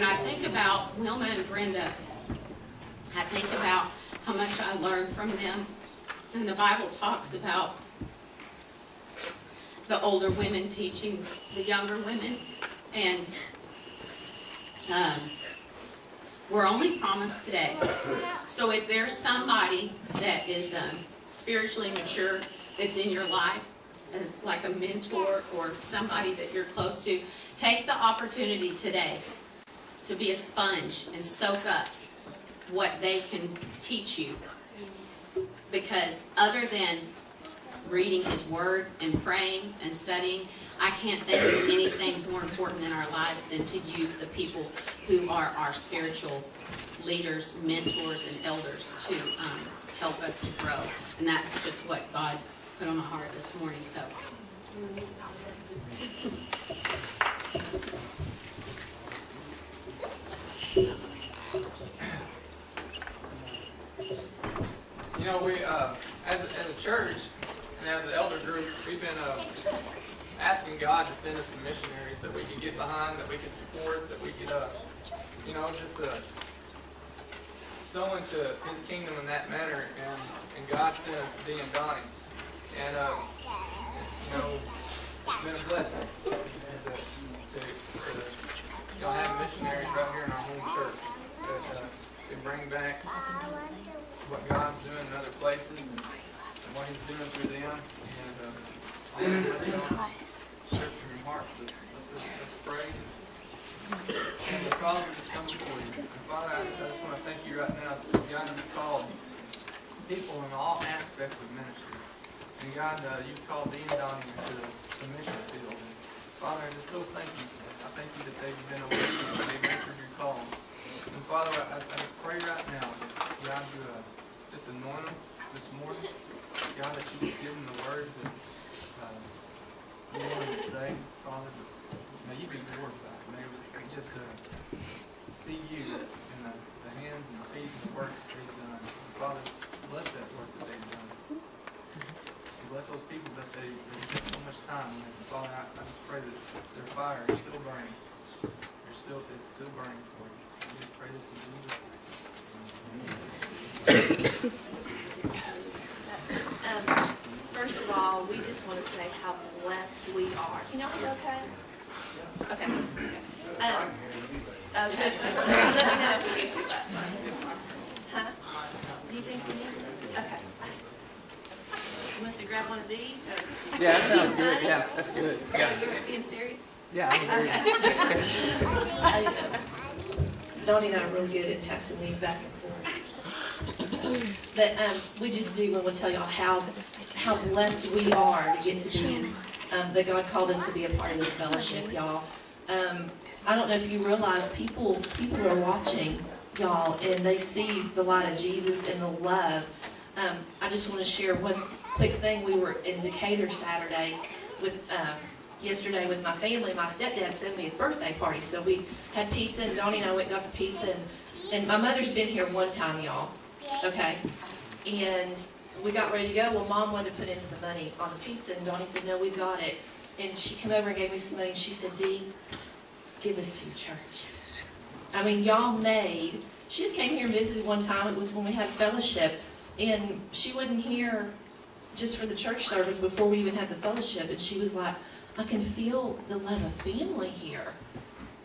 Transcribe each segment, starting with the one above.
when I think about Wilma and Brenda, I think about how much I learned from them. And the Bible talks about the older women teaching the younger women. And we're only promised today. So if there's somebody that is spiritually mature that's in your life, like a mentor or somebody that you're close to, take the opportunity today to be a sponge and soak up what they can teach you. Because other than reading His Word and praying and studying, I can't think of anything more important in our lives than to use the people who are our spiritual leaders, mentors, and elders to help us to grow. And that's just what God put on my heart this morning. So, you know, we as a church and as an elder group, we've been asking God to send us some missionaries that we could get behind, that we could support, that we could, you know, just sow into His kingdom in that manner. And God sent us Dee and Donnie. And, you know, it's been a blessing to you know, have missionaries right here in our home church that can bring back what God's doing in other places and what He's doing through them. And let's share from your heart. Let's pray. And Father, we just come before you. And Father, I just want to thank you right now that God, you've called people in all aspects of ministry. And God, you've called Dee and Donnie into the mission field. And Father, I just so thank you. I thank you that they've been obedient and they've answered your call. And Father, I just pray right now that God, you just anoint them this morning. God, that you just give them the words that you want them to say. Father, may you be glorified. May we just see you in the hands and the feet and the work that they've done. And Father, bless that work that they've done. And bless those people that they spend so much time with. And Father, I just pray that their fire is still burning. It's still burning for you. I just pray this in Jesus' name. First of all, we just want to say how blessed we are. Can y'all hear okay? Okay. Okay. Let me know if you can see that. Huh? Do you think we need to? Okay. You want us to grab one of these? Or? Yeah, that sounds good. Yeah, that's good. Yeah. You're being serious? Yeah, I'm Okay. Donnie and I are really good at passing these back and forth. So, but we just do want to tell y'all how blessed we are to get to be in, that God called us to be a part of this fellowship, y'all. I don't know if you realize people are watching y'all and they see the light of Jesus and the love. I just want to share one quick thing. We were in Decatur yesterday with my family. My stepdad's 70th birthday party, so we had pizza, and Donnie and I went and got the pizza, and my mother's been here one time, y'all. Okay, and we got ready to go. Well, Mom wanted to put in some money on the pizza, and Donnie said, no, we've got it. And she came over and gave me some money, and she said, Dee, give this to your church. I mean, she just came here and visited one time. It was when we had fellowship, and she wasn't here just for the church service before we even had the fellowship, and she was like, I can feel the love of family here.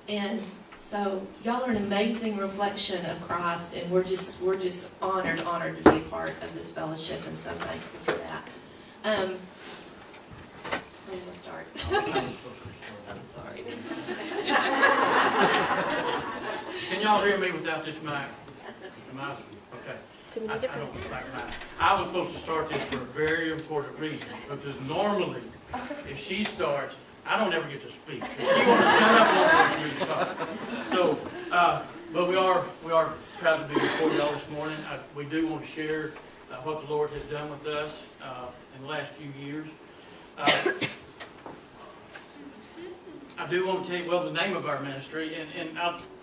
And so y'all are an amazing reflection of Christ, and we're just honored to be a part of this fellowship, and so thankful for that. Where do you want to start? I'm sorry. Can y'all hear me without this mic? Am I okay? I was supposed to start this for a very important reason, because normally, if she starts, I don't ever get to speak. If she wants to shut up, won't me to start. So, but we are proud to be before y'all this morning. We do want to share what the Lord has done with us in the last few years. I do want to tell you, well, the name of our ministry, and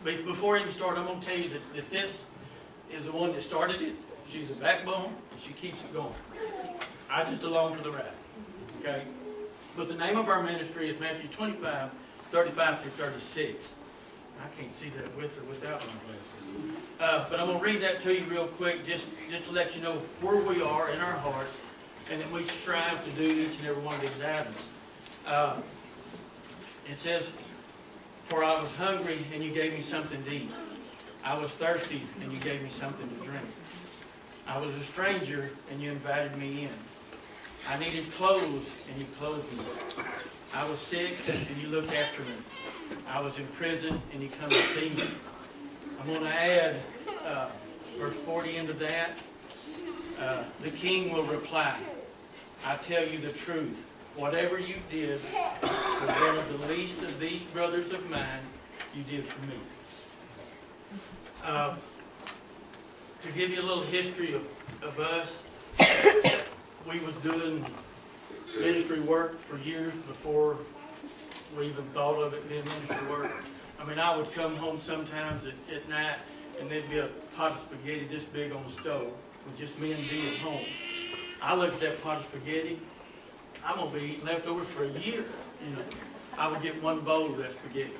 before I even start, I'm going to tell you that this is the one that started it. She's the backbone, and she keeps it going. I just along for the ride. Okay? But the name of our ministry is Matthew 25, 35 through 36. I can't see that with or without my glasses. But I'm going to read that to you real quick, just to let you know where we are in our hearts, and that we strive to do each and every one of these items. It says, "For I was hungry, and you gave me something to eat. I was thirsty, and you gave me something to drink. I was a stranger, and you invited me in. I needed clothes, and you clothed me. I was sick, and you looked after me. I was in prison, and you come to see me." I'm going to add verse 40 into that. The king will reply, "I tell you the truth. Whatever you did for one of the least of these brothers of mine, you did for me." To give you a little history of us, we was doing ministry work for years before we even thought of it being ministry work. I mean, I would come home sometimes at night, and there'd be a pot of spaghetti this big on the stove with just me and Dee at home. I looked at that pot of spaghetti. I'm going to be eating leftovers for a year. You know, I would get one bowl of that spaghetti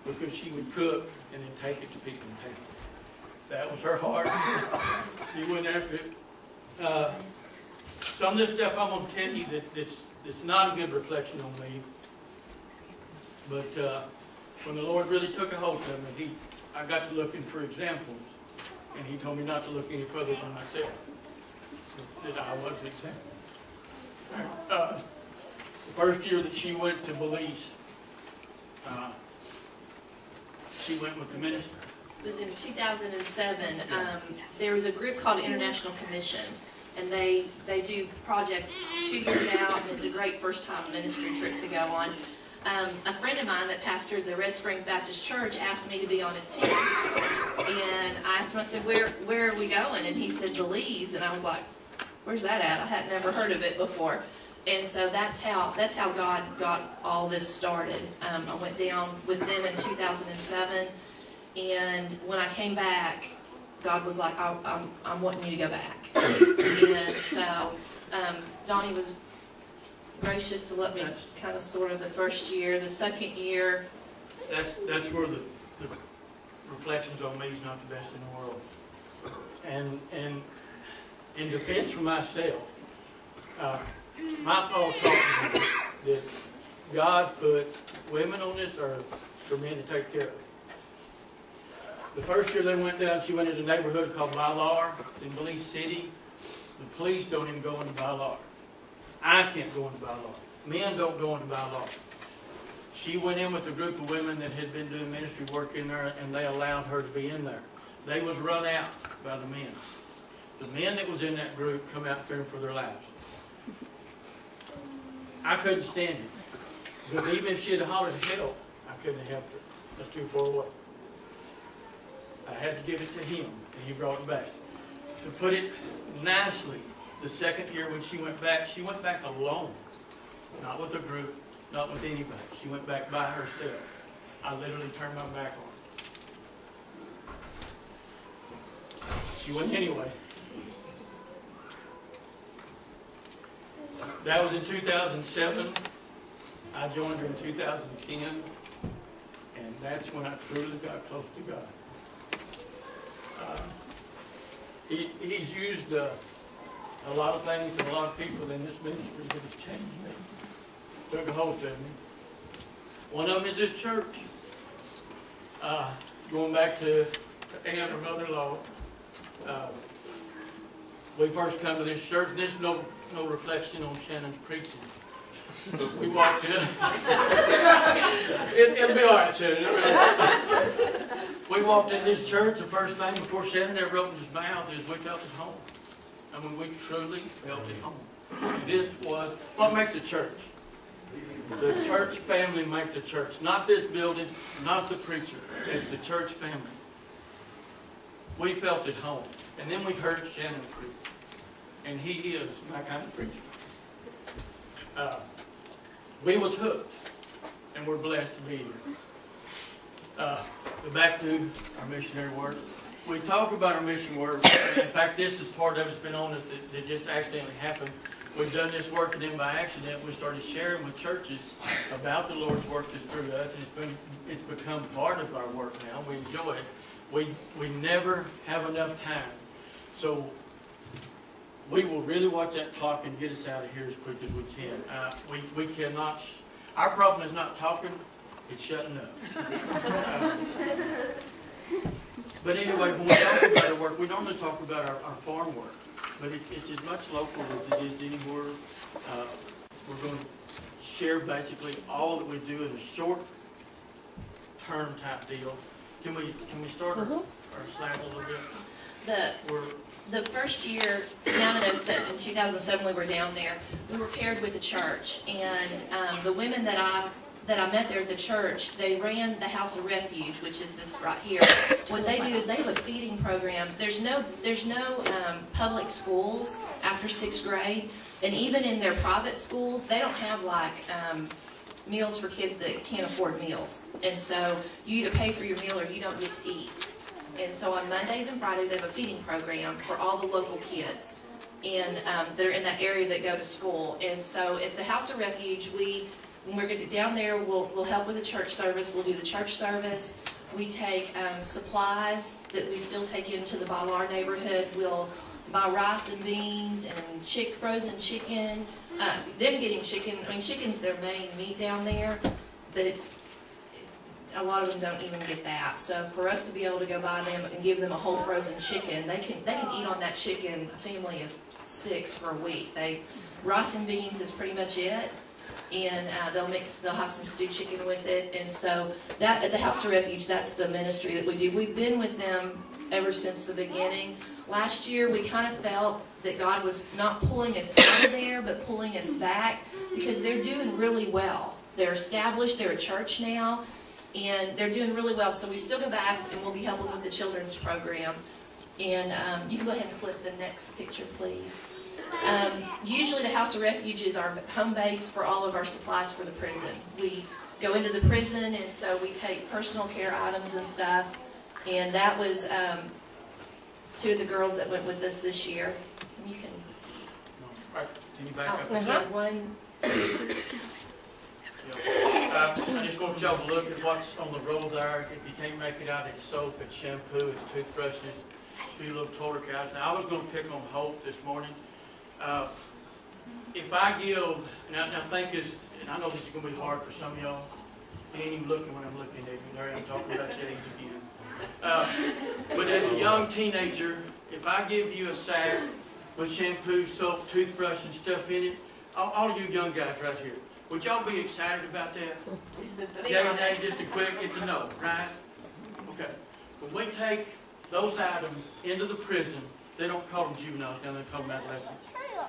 because she would cook and then take it to people in town. That was her heart. She went after it. Some of this stuff I'm going to tell you that's not a good reflection on me. But when the Lord really took a hold of me, I got to looking for examples, and He told me not to look any further than myself. That I was the example. The first year that she went to Belize, she went with the minister. It was in 2007. There was a group called International Commission, and they do projects 2 years out, and it's a great first-time ministry trip to go on. A friend of mine that pastored the Red Springs Baptist Church asked me to be on his team. And I asked him, I said, where are we going? And he said, Belize. And I was like, where's that at? I had never heard of it before. And so that's how God got all this started. I went down with them in 2007. And when I came back, God was like, I'm wanting you to go back. And so Donnie was gracious to let me kind of sort of the first year. The second year, that's where the reflections on me is not the best in the world. And in defense for myself, my thoughts taught me that God put women on this earth for men to take care of. The first year they went down, she went into a neighborhood called Balar in Belize City. The police don't even go into Balar. I can't go into Balar. Men don't go into Balar. She went in with a group of women that had been doing ministry work in there, and they allowed her to be in there. They was run out by the men. The men that was in that group come out fearing for their lives. I couldn't stand it. Because even if she had hollered help, I couldn't have helped her. That's too far away. I had to give it to him, and he brought it back. To put it nicely, the second year when she went back alone. Not with a group, not with anybody. She went back by herself. I literally turned my back on her. She went anyway. That was in 2007. I joined her in 2010. And that's when I truly got close to God. He's used a lot of things and a lot of people in this ministry that has changed me. Took a hold of me. One of them is this church. Going back to Ann, her mother-in-law. We first come to this church. This is no reflection on Shannon's preaching. We walked in. It'll be all right, Shannon. We walked in this church. The first thing before Shannon ever opened his mouth is we felt at home. I mean, we truly felt at home. This was what makes a church. The church family makes a church. Not this building, not the preacher. It's the church family. We felt at home. And then we heard Shannon preach. And he is my kind of preacher. We was hooked. And we're blessed to be here. Back to our missionary work. We talk about our mission work. In fact, this is part of it's been on us that just accidentally happened. we've done this work, and then by accident, we started sharing with churches about the Lord's work that's through us, and it's become part of our work now. We enjoy it. We never have enough time. So we will really watch that clock and get us out of here as quick as we can. We cannot, our problem is not talking, it's shutting up. But anyway, when we talk about our work, we normally talk about our farm work. But it's as much local as it is anywhere. We're going to share basically all that we do in a short-term type deal. Can we start our slides a little bit? The first year down in 2007, we were down there. We were paired with the church, and the women that I met there at the church, they ran the House of Refuge, which is this right here. What they do is they have a feeding program. There's no public schools after 6th grade, and even in their private schools, they don't have like meals for kids that can't afford meals. And so you either pay for your meal or you don't get to eat. And so on Mondays and Fridays, they have a feeding program for all the local kids and that are in that area that go to school. And so at the House of Refuge, when we're going to down there, we'll help with the church service. We'll do the church service. We take supplies that we still take into the Ballard neighborhood. We'll buy rice and beans and frozen chicken. Them getting chicken, I mean, chicken's their main meat down there, but a lot of them don't even get that. So for us to be able to go buy them and give them a whole frozen chicken, they can eat on that chicken, a family of 6 for a week. Rice and beans is pretty much it. And they'll have some stewed chicken with it. And so that at the House of Refuge, that's the ministry that we do. We've been with them ever since the beginning. Last year, we kind of felt that God was not pulling us out of there, but pulling us back, because they're doing really well. They're established, they're a church now, and they're doing really well. So we still go back, and we'll be helping with the children's program. And you can go ahead and flip the next picture, please. Usually the House of Refuge is our home base for all of our supplies for the prison. We go into the prison, and so we take personal care items and stuff. And that was 2 of the girls that went with us this year. You can. Can you back up? One. I just want y'all to look at what's on the roll there. If you can't make it out, it's soap, it's shampoo, it's toothbrushes, a few little toilet guys. Now, I was going to pick on Hope this morning. If I give, and I think this, and I know this is going to be hard for some of y'all. You ain't even looking when I'm looking at you. There I'm talking about settings again. But as a young teenager, if I give you a sack with shampoo, soap, toothbrush, and stuff in it, all of you young guys right here, would y'all be excited about that? Yeah, nay, just a quick, it's a no, right? Okay. When we take those items into the prison, they don't call them juveniles, they call them adolescents.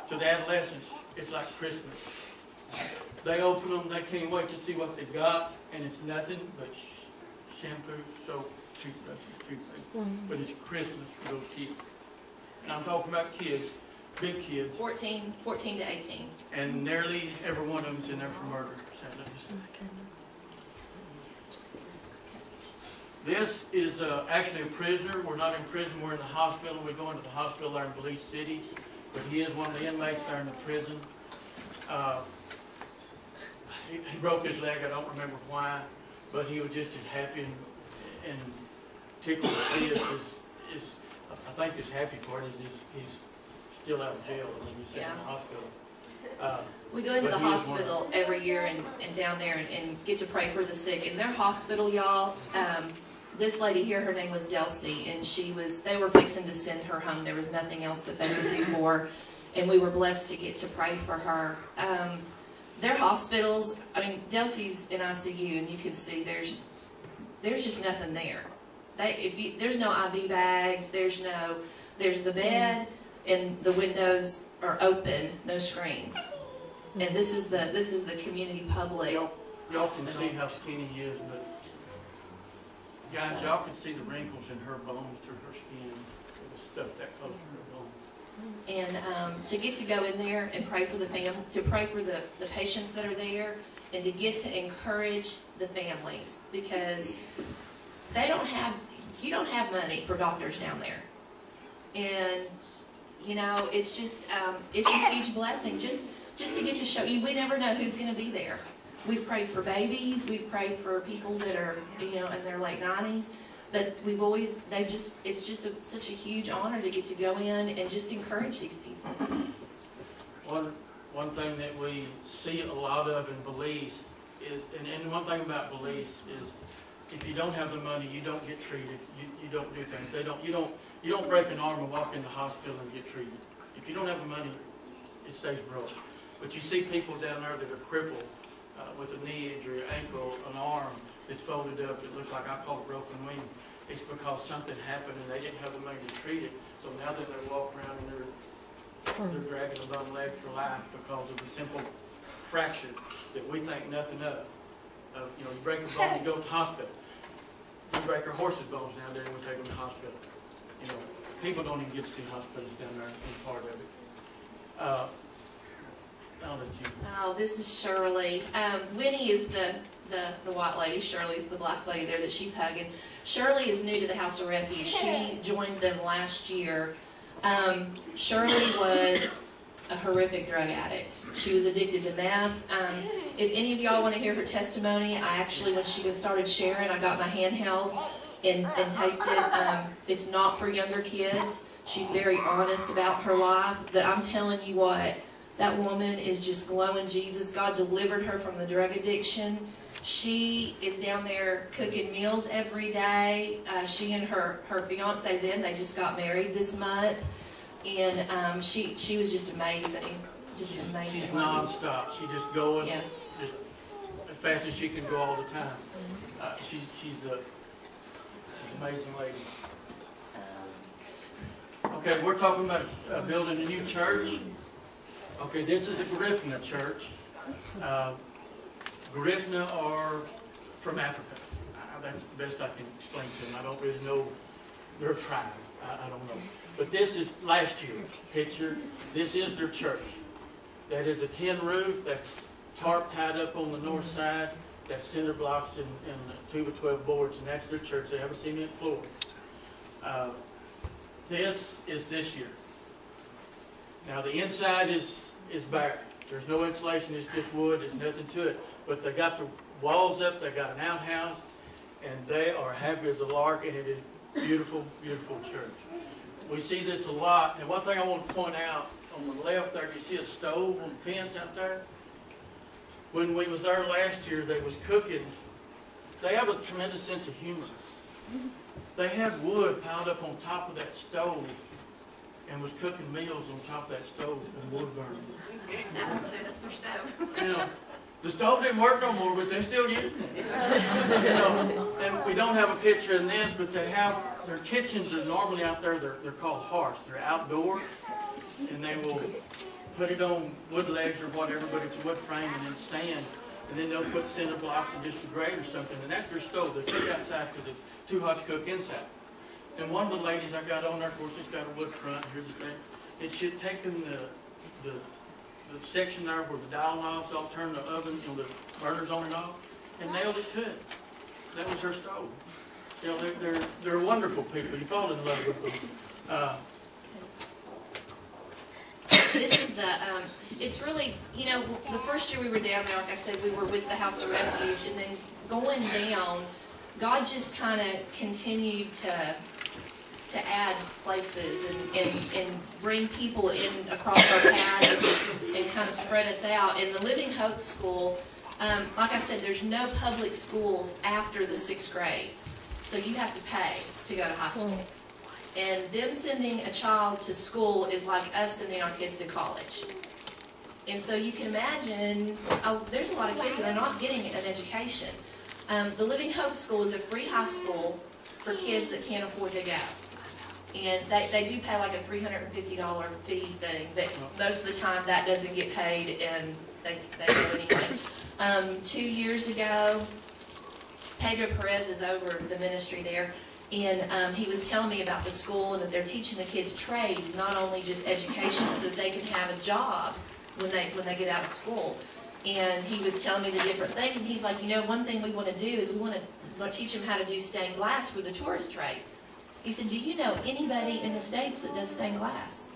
To the adolescents, it's like Christmas. They open them, they can't wait to see what they got, and it's nothing but shampoo, soap, toothbrushes, toothpaste. But it's Christmas for those kids. And I'm talking about kids, big kids. 14 to 18. And nearly every one of them's in there for murder. This is actually a prisoner. We're not in prison, we're in the hospital. We go into the hospital there in Belize City. But he is one of the inmates there in the prison. He broke his leg, I don't remember why, but he was just as happy and tickled to see us as I think his happy part is he's still out of jail and he's in the hospital. We go into the hospital every year and down there and get to pray for the sick. In their hospital, y'all, this lady here, her name was Delcy, and they were fixing to send her home. There was nothing else that they could do for her, and we were blessed to get to pray for her. Their hospitals, I mean, Delcy's in ICU, and you can see there's just nothing there. There's no IV bags, there's the bed, and the windows are open, no screens. And this is the community public. Y'all can see how skinny he is, but guys, y'all can see the wrinkles in her bones through her skin. It was stuff that close to her bone. And to get to go in there and pray for the family, to pray for the patients that are there, and to get to encourage the families, because you don't have money for doctors down there. And You know, it's just, it's a huge blessing just to get to show you. We never know who's going to be there. We've prayed for babies. We've prayed for people that are, you know, in their late 90s. But we've always, it's just such a huge honor to get to go in and just encourage these people. One thing that we see a lot of in Belize is, and one thing about Belize is, if you don't have the money, you don't get treated. You don't do things. You don't break an arm and walk in the hospital and get treated. If you don't have the money, it stays broke. But you see people down there that are crippled with a knee injury, ankle, an arm that's folded up. It looks like I call it broken wing. It's because something happened and they didn't have the money to treat it. So now that they're walking around and they're dragging a bum leg for life because of a simple fracture that we think nothing of. You know, you break a bone, you go to the hospital. We break our horses' bones down there and we take them to the hospital. You know, people don't even get to see hospitals down there in part of it. I'll let you. Oh, this is Shirley. Winnie is the white lady. Shirley's the black lady there that she's hugging. Shirley is new to the House of Refuge. She joined them last year. Shirley was a horrific drug addict. She was addicted to meth. If any of y'all want to hear her testimony, I actually, when she started sharing, I got my handheld and taped it. It's not for younger kids. She's very honest about her life. But I'm telling you what, that woman is just glowing Jesus. God delivered her from the drug addiction. She is down there cooking meals every day. She and her fiance then, they just got married this month. And she was just amazing. Just amazing. She's non-stop. She just going yes. just as fast as she can go all the time. She's an amazing lady. Okay, we're talking about building a new church. Okay, this is a Garifuna church. Garifuna are from Africa. That's the best I can explain to them. I don't really know their tribe. I don't know. But this is last year's picture. This is their church. That is a tin roof. That's tarp tied up on the north side. That's cinder blocks and 2 by 12 boards, and that's their church. They have a cement floor. This is this year. Now the inside is bare. There's no insulation. It's just wood. There's nothing to it. But they got the walls up. They got an outhouse, and they are happy as a lark. And it is beautiful, beautiful church. We see this a lot. And one thing I want to point out on the left there, you see a stove on the fence out there. When we was there last year, they was cooking. They have a tremendous sense of humor. They had wood piled up on top of that stove and was cooking meals on top of that stove and wood burning. That's their stove. You know, the stove didn't work no more, but they're still using it. You know, and we don't have a picture in this, but they have, their kitchens are normally out there, they're called hearths. They're outdoor, and they will put it on wood legs or whatever, but it's a wood frame and then sand, and then they'll put cinder blocks and just a grate or something, and that's their stove. They cook outside because it's too hot to cook inside. And one of the ladies I got on there, of course, it's got a wood front. Here's the thing. And she had taken the section there where the dial knobs all turn the oven, you know, the burners on and off, and nailed it to it. That was her stove. You know, they're wonderful people. You fall in love with them. This is it's really, you know, the first year we were down there, like I said, we were with the House of Refuge, and then going down, God just kind of continued to add places and bring people in across our paths and kind of spread us out. In the Living Hope School, like I said, there's no public schools after the 6th grade, so you have to pay to go to high school. And them sending a child to school is like us sending our kids to college. And so you can imagine, there's a lot of kids that are not getting an education. The Living Hope School is a free high school for kids that can't afford to go. And they do pay like a $350 fee thing, but most of the time that doesn't get paid and they go anyway. 2 years ago, Pedro Perez is over the ministry there, and he was telling me about the school and that they're teaching the kids trades, not only just education, so that they can have a job when they get out of school. And he was telling me the different things, and he's like, you know, one thing we want to do is we want to teach them how to do stained glass for the tourist trade. He said, do you know anybody in the States that does stained glass?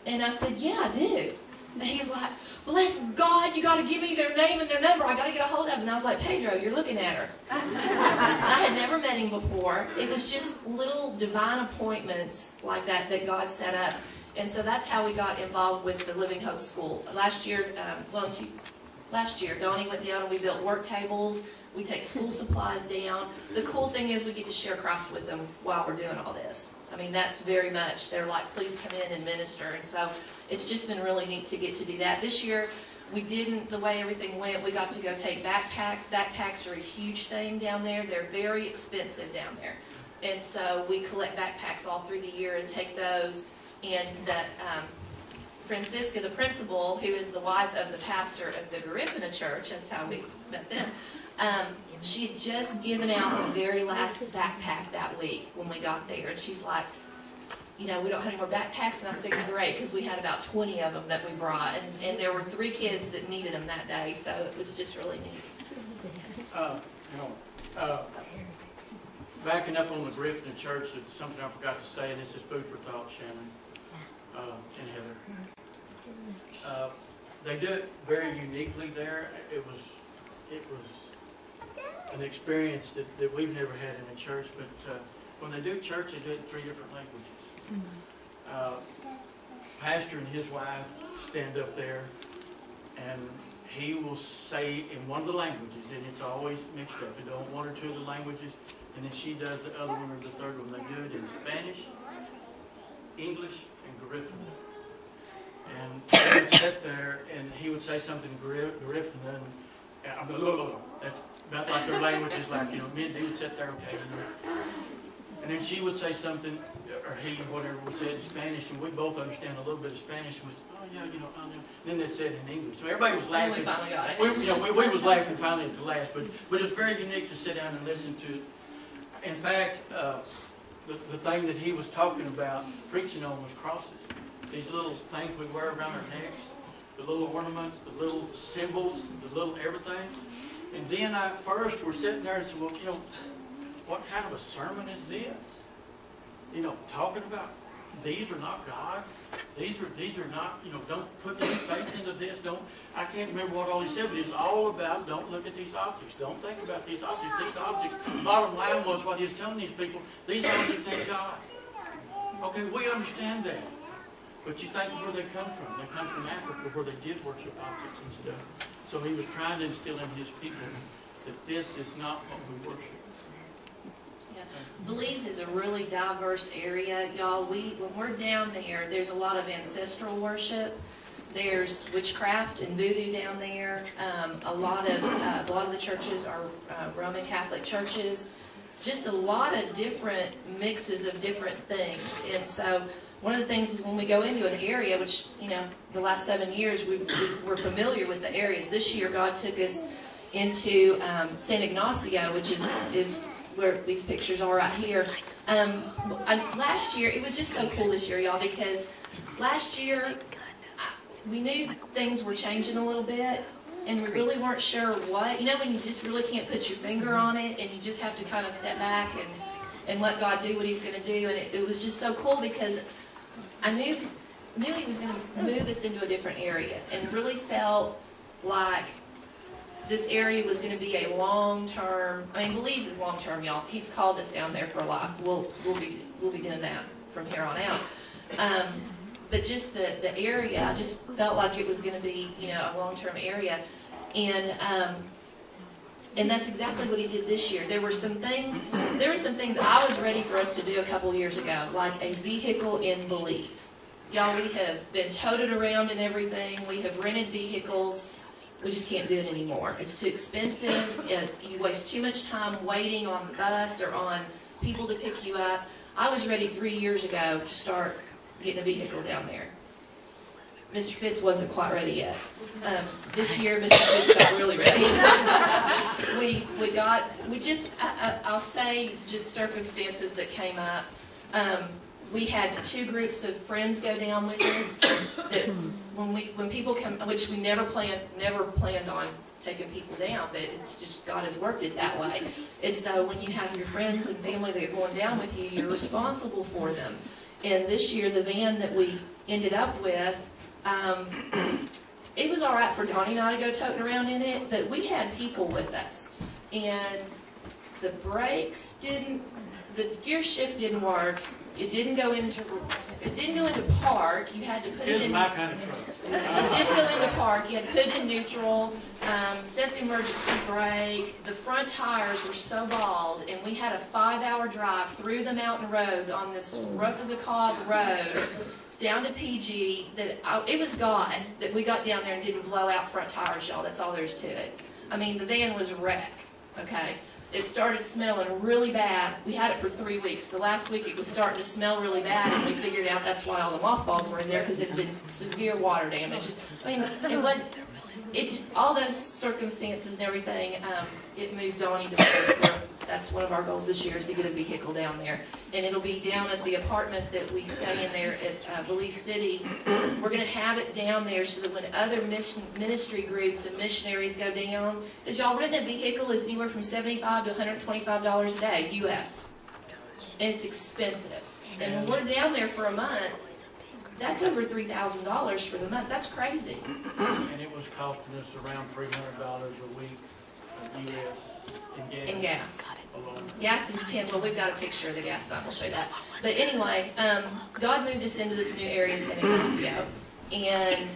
And I said, yeah, I do. And he's like, bless God, you got to give me their name and their number. I got to get a hold of them. And I was like, Pedro, you're looking at her. I had never met him before. It was just little divine appointments like that that God set up. And so that's how we got involved with the Living Hope School. Last year, Donnie went down and we built work tables. We take school supplies down. The cool thing is we get to share Christ with them while we're doing all this. I mean, that's very much, they're like, please come in and minister. And so it's just been really neat to get to do that. This year, we didn't, the way everything went, we got to go take backpacks. Backpacks are a huge thing down there. They're very expensive down there. And so we collect backpacks all through the year and take those. And Francisca, the principal, who is the wife of the pastor of the Garifuna Church, that's how we met them, she had just given out the very last backpack that week when we got there. And she's like, you know, we don't have any more backpacks. And I said, great, because we had about 20 of them that we brought. And there were 3 kids that needed them that day. So it was just really neat. Backing up on the Garifuna Church, it's something I forgot to say, and this is food for thought, Shannon and Heather. They do it very uniquely there. It was an experience that we've never had in a church, but when they do church, they do it in 3 different languages. Pastor and his wife stand up there, and he will say in one of the languages, and it's always mixed up. They don't 1 or 2 of the languages, and then she does the other one or the third one. They do it in Spanish, English, and Garifuna. And they would sit there, and he would say something in Garifuna, and that's about like their language is like, you know, me and they would sit there, okay, you know. And then she would say something, or he, whatever, would say it in Spanish, and we both understand a little bit of Spanish. Was, oh yeah, you know, I know. Then they said it in English. So everybody was laughing. And we finally got it. We was laughing finally at the last, but it was very unique to sit down and listen to. In fact, the thing that he was talking about, preaching on, was crosses. These little things we wear around our necks, the little ornaments, the little symbols, the little everything. And then I first were sitting there and said, well, you know, what kind of a sermon is this? You know, talking about these are not God. These are not, you know, don't put any faith into this. I can't remember what all he said, but it's all about don't look at these objects. Don't think about these objects. These objects, bottom line was what he was telling these people, these objects ain't God. Okay, we understand that. But you think where they come from. They come from Africa, where they did worship objects and stuff. So he was trying to instill in his people that this is not what we worship. Yeah. Belize is a really diverse area, y'all. When we're down there, there's a lot of ancestral worship. There's witchcraft and voodoo down there. A lot of the churches are Roman Catholic churches. Just a lot of different mixes of different things. And so one of the things when we go into an area, which, you know, the last 7 years we were familiar with the areas. This year God took us into San Ignacio, which is where these pictures are right here. Last year, it was just so cool this year, y'all, because last year we knew things were changing a little bit, and we really weren't sure what. You know, when you just really can't put your finger on it, and you just have to kind of step back and let God do what He's going to do. And it was just so cool because I knew He was going to move us into a different area, and really felt like this area was going to be a long-term. I mean, Belize is long-term, y'all. He's called us down there for life. We'll be doing that from here on out. But just the area, I just felt like it was going to be, you know, a long-term area, and that's exactly what He did this year. There were some things I was ready for us to do a couple years ago, like a vehicle in Belize. Y'all, we have been toted around and everything. We have rented vehicles. We just can't do it anymore. It's too expensive. You waste too much time waiting on the bus or on people to pick you up. I was ready 3 years ago to start getting a vehicle down there. Mr. Fitz wasn't quite ready yet. This year, Mr. Fitz got really ready. I'll say just circumstances that came up. We had 2 groups of friends go down with us. That when people come, which we never planned on taking people down, but it's just God has worked it that way. And so when you have your friends and family that are going down with you, you're responsible for them. And this year, the van that we ended up with, it was all right for Donnie and I to go toting around in it, but we had people with us. And the brakes didn't, the gear shift didn't work. It didn't go into park. You had to put it Here's in. my kind of truck. It didn't go into park. You had to put it in neutral, set the emergency brake. The front tires were so bald, and we had a 5-hour drive through the mountain roads on this rough as a cod road down to PG. It was God that we got down there and didn't blow out front tires, y'all. That's all there is to it. I mean, the van was a wreck, okay? It started smelling really bad. We had it for 3 weeks. The last week it was starting to smell really bad, and we figured out that's why all the mothballs were in there, because it had been severe water damage. I mean, it just, all those circumstances and everything, it moved Donnie to Pittsburgh. That's one of our goals this year, is to get a vehicle down there. And it'll be down at the apartment that we stay in there at Belize City. We're going to have it down there so that when other ministry groups and missionaries go down, because y'all, renting a vehicle is anywhere from $75 to $125 a day, U.S. And it's expensive. And when we're down there for a month, that's over $3,000 for the month. That's crazy. And it was costing us around $300 a week of U.S. in gas. Alone. Gas is 10. Well, we've got a picture of the gas sign. We'll show you that. But anyway, God moved us into this new area, San Ignacio. And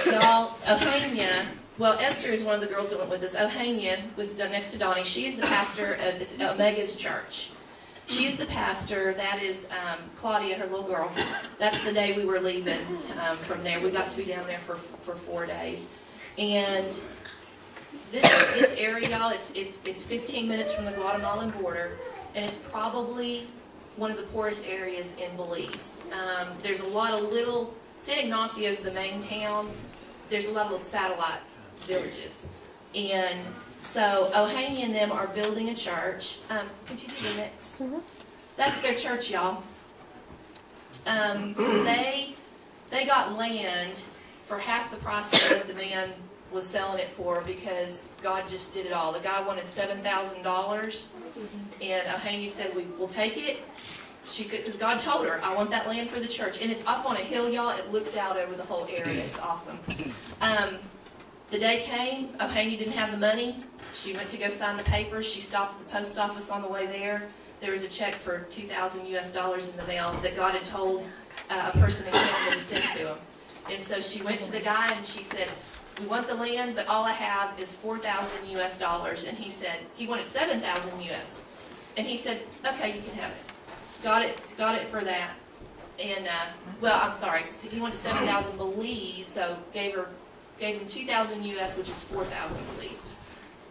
y'all, Ohania, well, Esther is one of the girls that went with us. Ohania, next to Donnie, she's the pastor of it's Omega's church. She's the pastor. That is Claudia, her little girl. That's the day we were leaving from there. We got to be down there for 4 days. And this area, y'all, it's 15 minutes from the Guatemalan border, and it's probably one of the poorest areas in Belize. There's a lot of little, San Ignacio's the main town. There's a lot of little satellite villages. And so Ohania and them are building a church. Could you do the mix? Mm-hmm. That's their church, y'all. They got land for half the price of what the man was selling it for, because God just did it all. The guy wanted $7,000, and Ohania said, "We'll take it." She could, because God told her, "I want that land for the church," and it's up on a hill, y'all. It looks out over the whole area. It's awesome. The day came. Ohania didn't have the money. She went to go sign the papers. She stopped at the post office on the way there. There was a check for $2,000 US in the mail that God had told a person in Canada to send to him. And so she went to the guy and she said, "We want the land, but all I have is $4,000 US." And he said, he wanted $7,000 US. And he said, "Okay, you can have it." Got it for that. And, well, I'm sorry. So he wanted 7,000 Belize, so gave him 2,000 US, which is 4,000 Belize.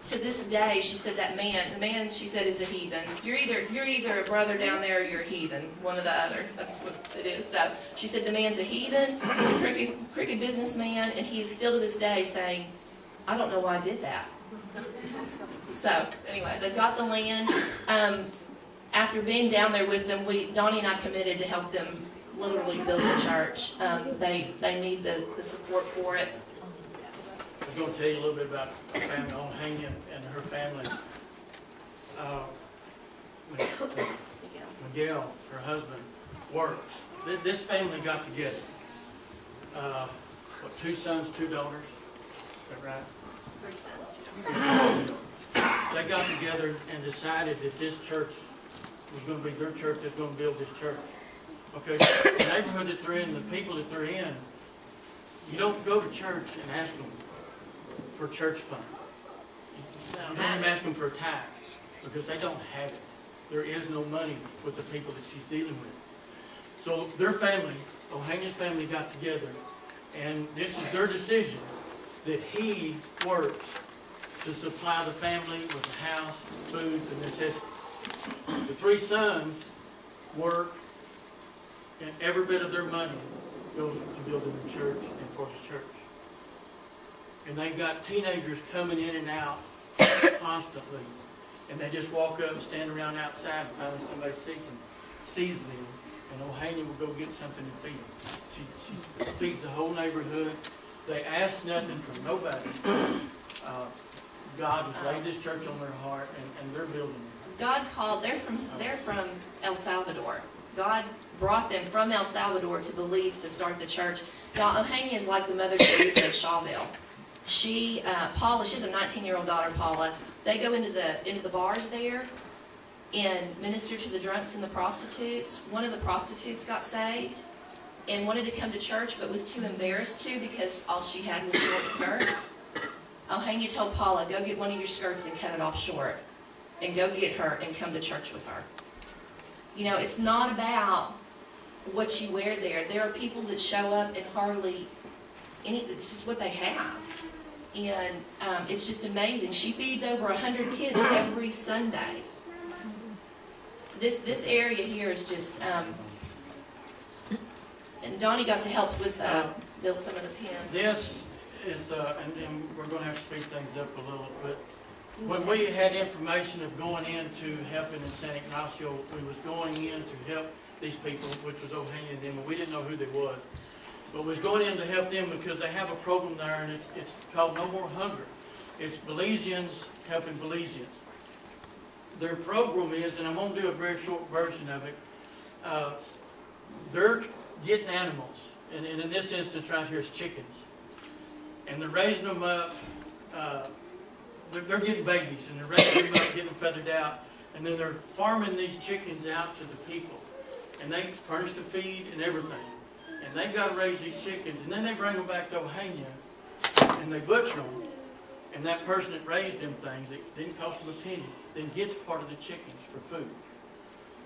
To this day, she said the man, she said, is a heathen. You're either a brother down there or you're a heathen, one or the other. That's what it is. So she said the man's a heathen, he's a crooked businessman, and he is still to this day saying, "I don't know why I did that." So anyway, they got the land. After being down there with them, Donnie and I committed to help them literally build the church. They need the support for it. I was going to tell you a little bit about our family, Ohania and her family. Miguel, her husband, works. This family got together. 2 sons, 2 daughters? Is that right? 3 sons, 2 daughters. They got together and decided that this church was going to be their church that's going to build this church. Okay, the neighborhood that they're in, the people that they're in, you don't go to church and ask them for church fund. You don't even ask them for a tithe, because they don't have it. There is no money with the people that she's dealing with. So their family, Ohania's family, got together, and this is their decision, that he works to supply the family with a house, food, and necessities. The 3 sons work, and every bit of their money goes to building the church and for the church. And they've got teenagers coming in and out constantly. And they just walk up and stand around outside, and finally somebody sees them, and Ohania will go get something to feed them. She feeds the whole neighborhood. They ask nothing from nobody. God has laid this church on their heart, and they're building it. God called. They're from El Salvador, God brought them from El Salvador to Belize to start the church. Now, Ohania is like the Mother Teresa of Shawville. Paula, she's a 19-year-old daughter, Paula. They go into the bars there and minister to the drunks and the prostitutes. One of the prostitutes got saved and wanted to come to church, but was too embarrassed to because all she had was short skirts. Ohania told Paula, go get one of your skirts and cut it off short, and go get her and come to church with her. You know, it's not about what you wear there. There are people that show up and hardly it's just what they have. And it's just amazing. She feeds over 100 kids every Sunday. This area here is just, and Donnie got to help with build some of the pens. This is, and we're going to have to speed things up a little bit. When we had information of going into helping in San Ignacio, we was going in to help these people, which was Ohania and them, and we didn't know who they was. But we was going in to help them because they have a program there, and it's called No More Hunger. It's Belizeans helping Belizeans. Their program is, and I'm going to do a very short version of it, they're getting animals, and in this instance right here is chickens. And they're raising them up, they're getting babies, and they're raising them up, getting them feathered out, and then they're farming these chickens out to the people. And they furnish the feed and everything. And they've got to raise these chickens, and then they bring them back to Ohania, and they butcher them. And that person that raised them things, it didn't cost them a penny, then gets part of the chickens for food.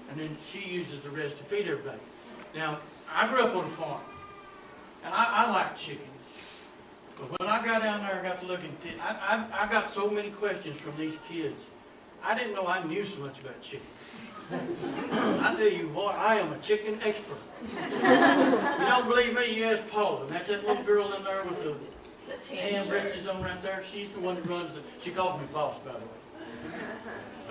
And then she uses the rest to feed everybody. Now, I grew up on a farm, and I like chickens. But when I got down there and got to looking, I got so many questions from these kids. I didn't know I knew so much about chickens. I tell you what, I am a chicken expert. You don't believe me, you ask Paula. And that's that little girl in there with the tan breeches on right there. She's the one that runs she calls me boss, by the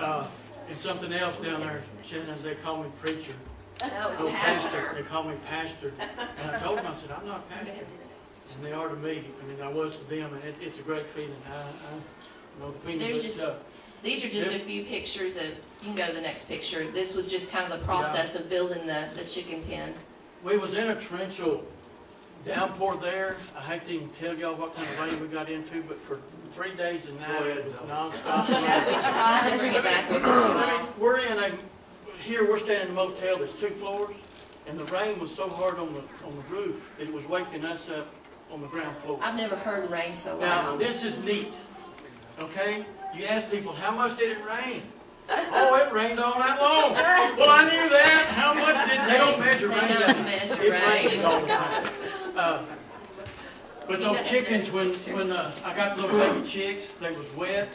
way. And something else down there, Shannon, they call me preacher. No, it's pastor. They call me pastor. And I told them, I said, I'm not a pastor. And they are to me. I mean, I was to them, and it's a great feeling. I know the feeling. These are just a few pictures of, you can go to the next picture. This was just kind of the process of building the chicken pen. We was in a torrential downpour there. I hate to even tell y'all what kind of rain we got into, but for 3 days and nights it was nonstop. We tried to bring it back with us. We're staying in a motel that's 2 floors, and the rain was so hard on the roof that it was waking us up on the ground floor. I've never heard rain so loud. Now, this is neat, okay? You ask people, how much did it rain? Oh, it rained all night long. Well, I knew that. How much did they don't measure rain? They don't measure it rain. rains all the time. But those chickens, when I got the little baby chicks, they was wet,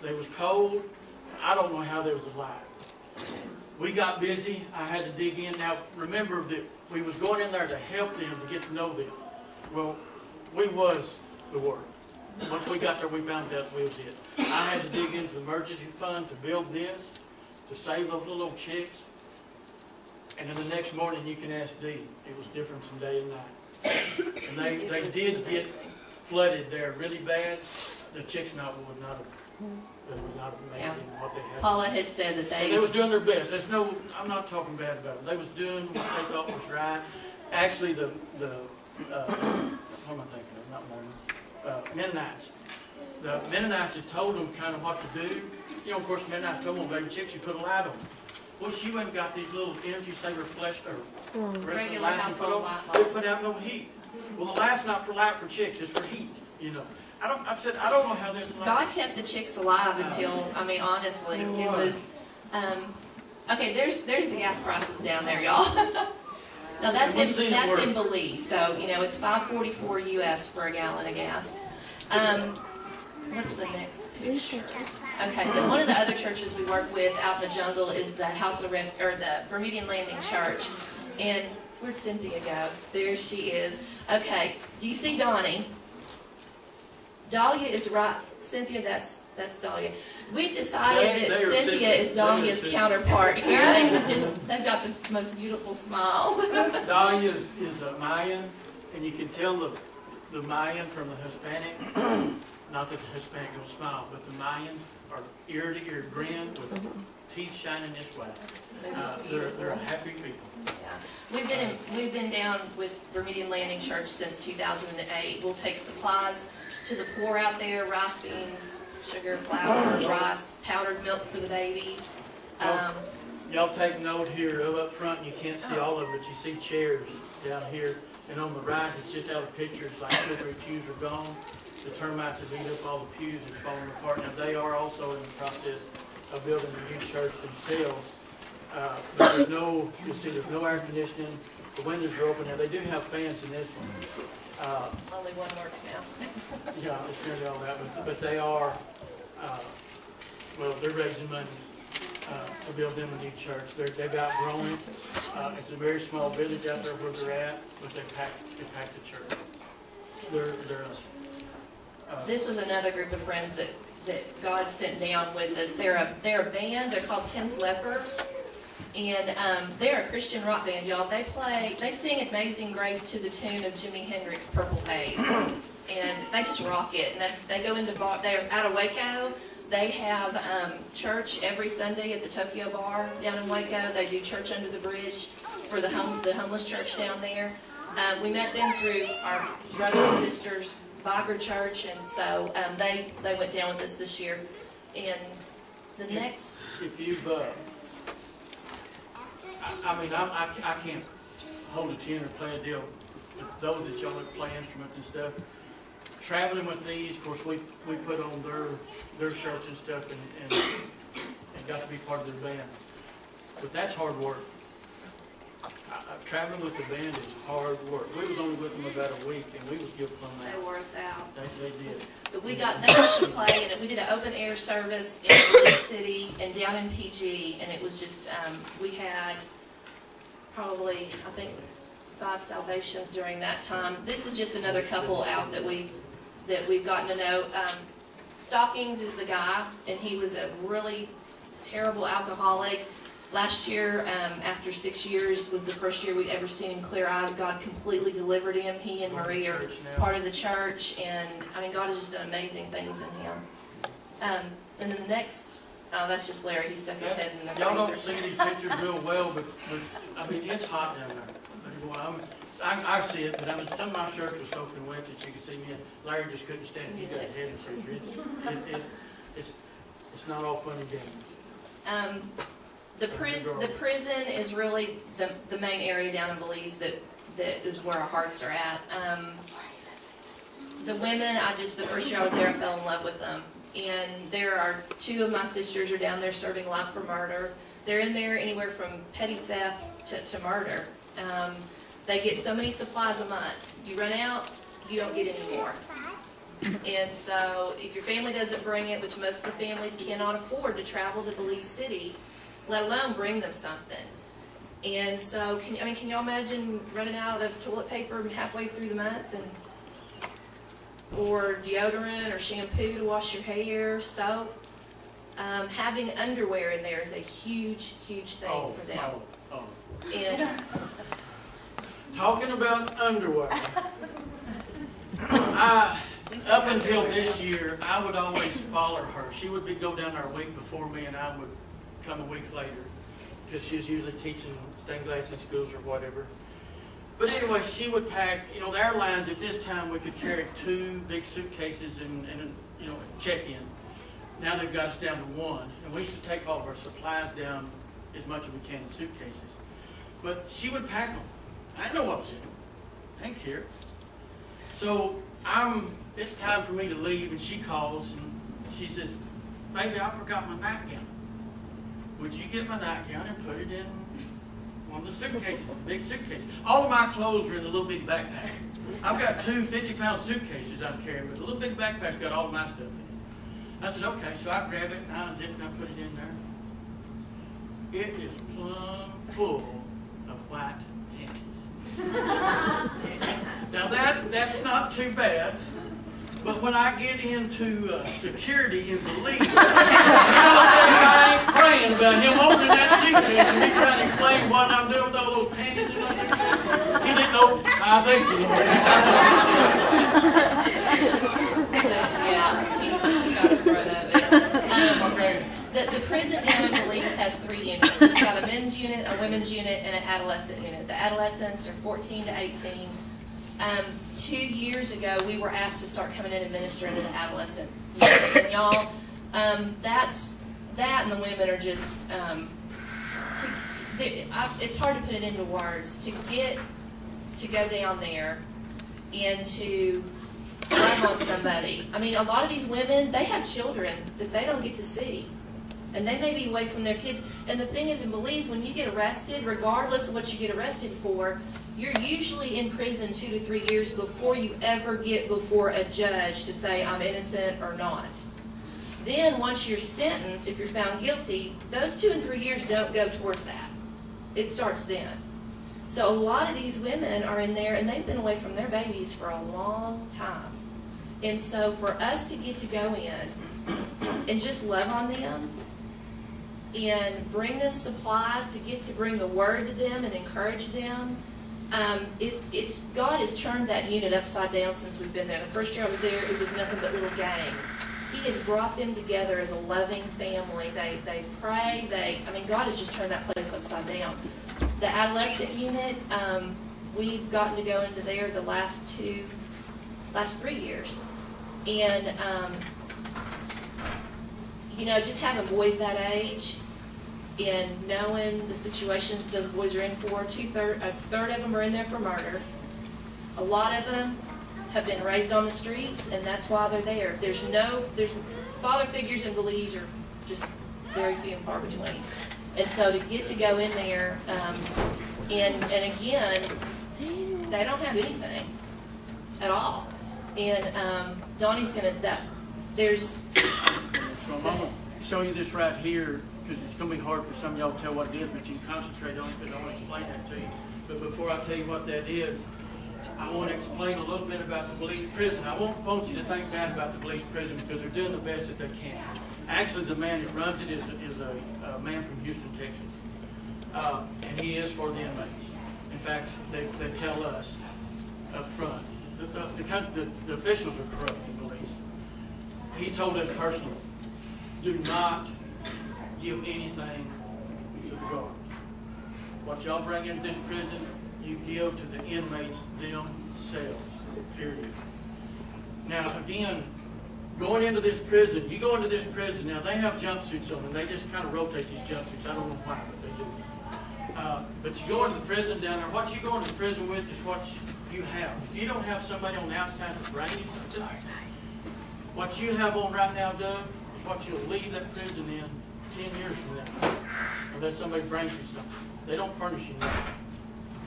they was cold. I don't know how they was alive. We got busy. I had to dig in. Now, remember that we was going in there to help them, to get to know them. Well, we was the work. Once we got there, we found out we was it. I had to dig into the emergency fund to build this, to save those little chicks. And then the next morning, you can ask Dee. It was different from day and night. And they did get flooded there really bad. The chicks would not have made it in what they had. Paula had said that they was doing their best. I'm not talking bad about them. They was doing what they thought was right. Actually, what am I thinking of? Not Mormons. Mennonites. The Mennonites had told them kind of what to do. You know, of course, Mennonites told them, baby chicks, you put a light on. Well, she went and got these little energy saver flash or regular household light. They put out no heat. Well, the light's not for light for chicks, it's for heat, you know. I don't know how this light. God kept the chicks alive until, I mean, honestly, it was, okay, there's the gas prices down there, y'all. Now that's in Belize, so you know it's $5.44 US for a gallon of gas. What's the next picture? Okay, one of the other churches we work with out in the jungle is the the Bermudian Landing Church, and where'd Cynthia go? There she is. Okay, do you see Donnie? Dahlia is right. Cynthia, that's Dahlia. We've decided that Cynthia is Dahlia's counterpart here. They've got the most beautiful smiles. Dahlia is a Mayan, and you can tell the Mayan from the Hispanic. Not that the Hispanic don't smile, but the Mayans are ear to ear grin with teeth shining this way. They're a happy people. Yeah. We've been down with Bermudian Landing Church since 2008. We'll take supplies to the poor out there, rice beans, sugar, flour, rice, powdered milk for the babies. Y'all take note here up front, you can't see all of it. You see chairs down here, and on the right, it's just out of pictures, like 2 or 3 pews are gone. The termites have eaten up all the pews and falling apart. Now, they are also in the process of building a new church themselves. But there's no, you see, there's no air conditioning. The windows are open. Now, they do have fans in this one. Only one works now. Yeah, it's nearly all that, but they are, well, they're raising money to build them a new church. They've outgrown it. It's a very small village out there where they're at, but they packed the church. This was another group of friends that God sent down with us. They're a band. They're called 10th Leper. And they're a Christian rock band, y'all. They sing Amazing Grace to the tune of Jimi Hendrix' Purple Haze. And they just rock it. And they go into they're out of Waco. They have church every Sunday at the Tokyo Bar down in Waco. They do church under the bridge for the homeless church down there. We met them through our brother and sister's Bible church, and so they went down with us this year. And the next, if you've, I can't hold a tune or play a deal. Those that y'all that play instruments and stuff, traveling with these, of course, we put on their shirts and stuff, and got to be part of their band. But that's hard work. Traveling with the band is hard work. We was only with them about a week, and we was giving them that. they wore us out. They did. But they got to play, and we did an open air service in Belize City and down in PG, and it was just, we had probably, I think, 5 salvations during that time. This is just another couple out that we've gotten to know. Stockings is the guy, and he was a really terrible alcoholic. Last year, after 6 years, was the first year we'd ever seen him clear eyes. God completely delivered him. He and Marie are part of the church, and I mean, God has just done amazing things in him. And then the next, that's just Larry. He stuck his head in the freezer. Y'all don't see these pictures real well, but I mean, it's hot down there. I see it, but I mean, some of my shirts were soaking wet that you could see me. Larry just couldn't stand it. He got his head in the freezer. It's not all fun and games. The prison is really the main area down in Belize that is where our hearts are at. The women, the first year I was there, I fell in love with them. And there are 2 of my sisters are down there serving life for murder. They're in there anywhere from petty theft to murder. They get so many supplies a month. You run out, you don't get any more. And so if your family doesn't bring it, which most of the families cannot afford to travel to Belize City, let alone bring them something. And so, can y'all imagine running out of toilet paper halfway through the month, or deodorant or shampoo to wash your hair, soap? Having underwear in there is a huge, huge thing for them. And talking about underwear, up until this year, I would always follow her. She would go down there a week before me, and I would come a week later, because she was usually teaching stained glass in schools or whatever. But anyway, she would pack, the airlines at this time, we could carry 2 big suitcases and check-in. Now they've got us down to 1, and we used to take all of our supplies down as much as we can in suitcases. But she would pack them. I didn't know what was in them. I didn't care. So it's time for me to leave, and she calls, and she says, "Baby, I forgot my nightgown. Would you get my nightgown and put it in one of the suitcases, big suitcases?" All of my clothes are in a little big backpack. I've got 2 50-pound suitcases I'm carrying, but a little big backpack's got all of my stuff in it. I said, okay, so I grab it, and I unzip it, and I put it in there. It is plumb full of white panties. Now that's not too bad. But when I get into security in the league, I ain't praying about him opening that suitcase and me trying to explain what I'm doing with all those panties and everything. He didn't know. I think he yeah, he got in front of it. Okay. The the prison down in Belize has 3 units. It's got a men's unit, a women's unit, and an adolescent unit. The adolescents are 14 to 18. 2 years ago, we were asked to start coming in and ministering to the adolescent unit. And y'all, that and the women are just, it's hard to put it into words. To go down there and to love on somebody. I mean, a lot of these women, they have children that they don't get to see. And they may be away from their kids. And the thing is, in Belize, when you get arrested, regardless of what you get arrested for, you're usually in prison 2 to 3 years before you ever get before a judge to say, I'm innocent or not. Then, once you're sentenced, if you're found guilty, those 2 and 3 years don't go towards that. It starts then. So a lot of these women are in there, and they've been away from their babies for a long time. And so for us to get to go in and just love on them and bring them supplies, to get to bring the word to them and encourage them, God has turned that unit upside down since we've been there. The first year I was there, it was nothing but little gangs. He has brought them together as a loving family. They pray. God has just turned that place upside down. The adolescent unit, we've gotten to go into there the last 3 years. And, just having boys that age and knowing the situations that those boys are in for, a third of them are in there for murder. A lot of them have been raised on the streets, and that's why they're there. There's father figures in Belize are just very few and far between. And so to get to go in there, and again, they don't have anything at all. And Donnie's going to, there's... So I'm going to show you this right here, because it's going to be hard for some of y'all to tell what it is, but you can concentrate on it, because I want to explain that to you. But before I tell you what that is, I want to explain a little bit about the Belize prison. I won't want you to think bad about the Belize prison, because they're doing the best that they can. Actually, the man that runs it is a man from Houston, Texas. And he is for the inmates. In fact, they tell us up front, the officials are corrupt in Belize. He told us personally, do not give anything to the guards. What y'all bring into this prison, you give to the inmates themselves, period. Now, again, going into this prison, you go into this prison, now they have jumpsuits on, and they just kind of rotate these jumpsuits. I don't know why, but they do. But you go into the prison down there, what you go into the prison with is what you have. If you don't have somebody on the outside to bring you something, what you have on right now, Doug, is what you'll leave that prison in 10 years from now, unless somebody brings you something. They don't furnish you nothing,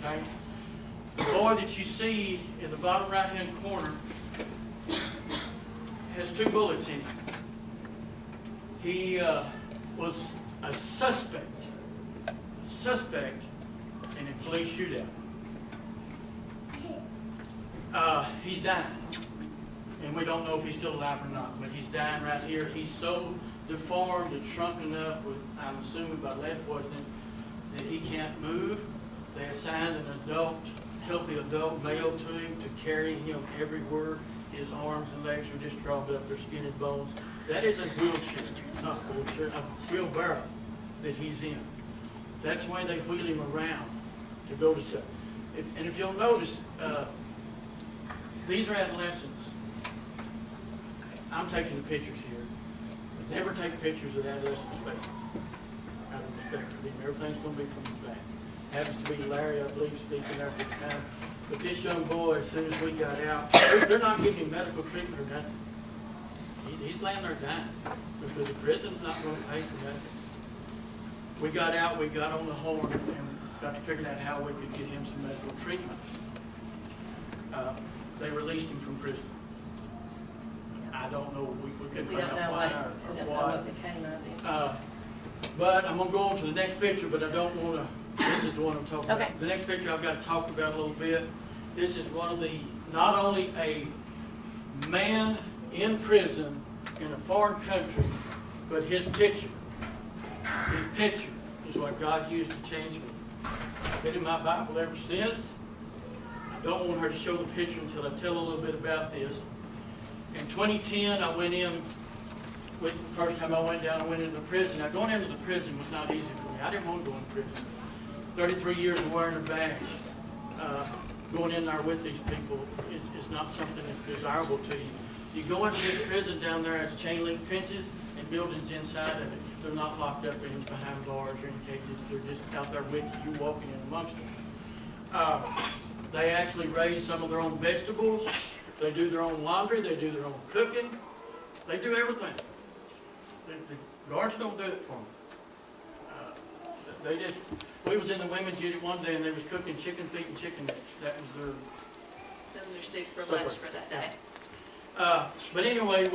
okay? The boy that you see in the bottom right-hand corner has 2 bullets in him. He was a suspect in a police shootout. He's dying, and we don't know if he's still alive or not, but he's dying right here. He's so deformed and shrunken up with, I'm assuming, by lead poisoning, that he can't move. They assigned an healthy adult male to him to carry him everywhere. His arms and legs are just drawn up, their skin and bones. That is a wheelchair, not a wheelchair, a wheelbarrow that he's in. That's why they wheel him around to go to stuff. And if you'll notice, these are adolescents. I'm taking the pictures here, but never take pictures of adolescents' faces. Out of respect for them. Everything's going to be from the back. Happens to be Larry, I believe, speaking there at the time. But this young boy, as soon as we got out, they're not giving him medical treatment or nothing. He's laying there dying because the prison's not going to pay for nothing. We got out, we got on the horn, and got to figure out how we could get him some medical treatment. They released him from prison. I don't know, we couldn't find out why or what. Became of it. But I'm going to go on to the next picture, but I don't want to. This is the one I'm talking Okay. about. The next picture I've got to talk about a little bit. This is one of the, not only a man in prison in a foreign country, but his picture. His picture is what God used to change me. It's been in my Bible ever since. I don't want her to show the picture until I tell a little bit about this. In 2010, I went in first time I went down, I went into the prison. Now, going into the prison was not easy for me. I didn't want to go in prison. 33 years of wearing a badge. Going in there with these people is not something that's desirable to you. You go into this prison down there, it's chain link fences and buildings inside of it. They're not locked up in behind bars or in cages. They're just out there with you. You're walking in amongst them. They actually raise some of their own vegetables. They do their own laundry. They do their own cooking. They do everything. The guards don't do it for them. We was in the women's unit one day and they was cooking chicken feet and chicken necks. That was their That was their soup for lunch for that day. but anyway,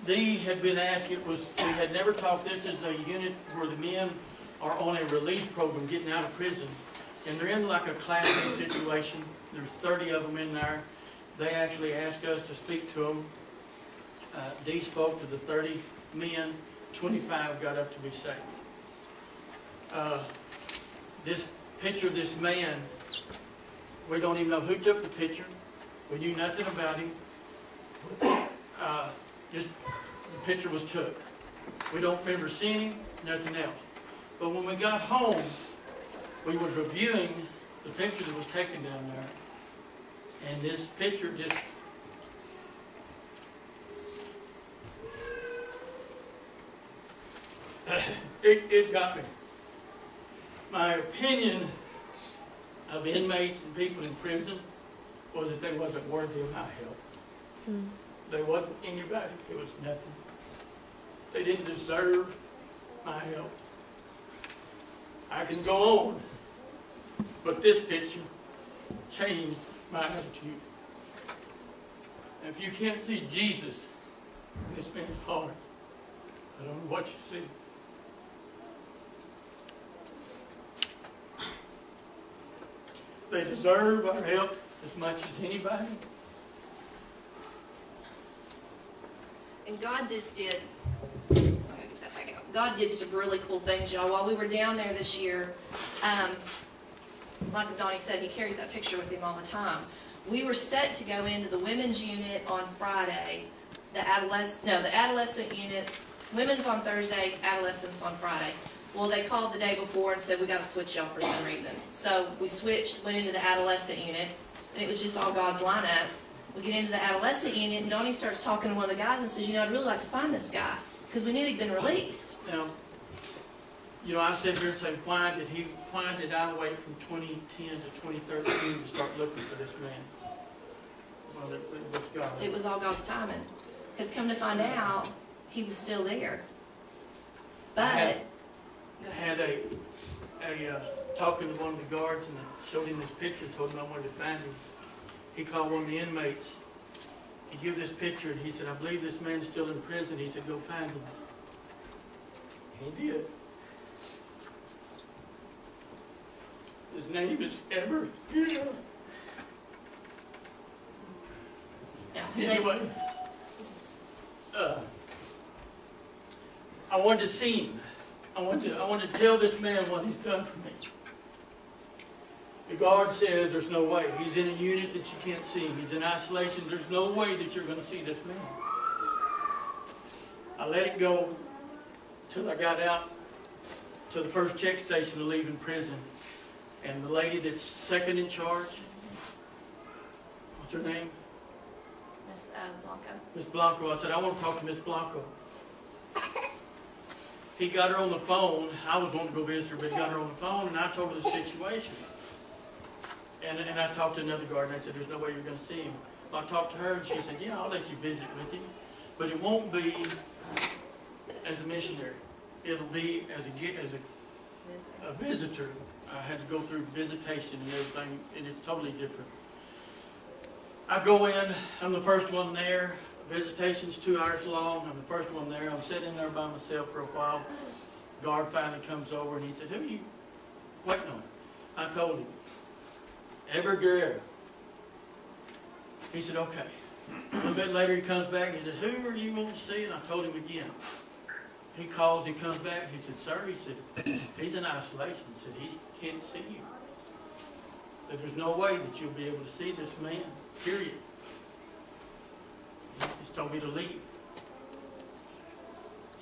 Dee had been asked, we had never talked, this is a unit where the men are on a release program getting out of prison. And they're in like a classroom situation. There's 30 of them in there. They actually asked us to speak to them. Dee spoke to the 30 men. 25 got up to be saved. This picture of this man, we don't even know who took the picture. We knew nothing about him. Just the picture was took. We don't remember seeing him, nothing else. But when we got home, we was reviewing the picture that was taken down there. And this picture just... it got me. My opinion of inmates and people in prison was that they wasn't worthy of my help. They wasn't anybody. It was nothing. They didn't deserve my help. I can go on, but this picture changed my attitude. And if you can't see Jesus in this man's heart, I don't know what you see. They deserve our help as much as anybody. And God just did, God did some really cool things, y'all. While we were down there this year, like Donnie said, he carries that picture with him all the time. We were set to go into the women's unit on Friday, the adolescent unit, women's on Thursday, adolescents on Friday. Well, they called the day before and said, we got to switch y'all for some reason. So we switched, went into the adolescent unit, and it was just all God's lineup. We get into the adolescent unit, and Donnie starts talking to one of the guys and says, I'd really like to find this guy, because we knew he'd been released. Now, I sit here and say, why did I wait from 2010 to 2013 to start looking for this man? Well, it was God. It was all God's timing. Because come to find out, he was still there. But... I had a talking to one of the guards, and I showed him this picture, told him I wanted to find him. He called one of the inmates. He gave this picture, and he said, I believe this man's still in prison. He said, go find him. He did. His name is Ever. Anyway, I wanted to see him. I wanted to tell this man what he's done for me. The guard says there's no way. He's in a unit that you can't see. He's in isolation. There's no way that you're going to see this man. I let it go till I got out to the first check station to leave in prison. And the lady that's second in charge, what's her name? Miss Blanco. Miss Blanco. I said, I want to talk to Miss Blanco. He got her on the phone. I was wanting to go visit her, but he got her on the phone, and I told her the situation. And I talked to another guard, and I said, there's no way you're going to see him. Well, I talked to her, and she said, yeah, I'll let you visit with him. But it won't be as a missionary. It'll be as a visitor. I had to go through visitation and everything, and it's totally different. I go in. I'm the first one there. Visitation's 2 hours long. I'm the first one there. I'm sitting there by myself for a while. Guard finally comes over, and he said, who are you waiting on? I told him, Ever Guerrero. He said, okay. A little bit later, he comes back, and he said, who are you wanting to see? And I told him again. He calls, he comes back, he said, sir, he said, he's in isolation. He said, he can't see you. He said, there's no way that you'll be able to see this man, period. He just told me to leave.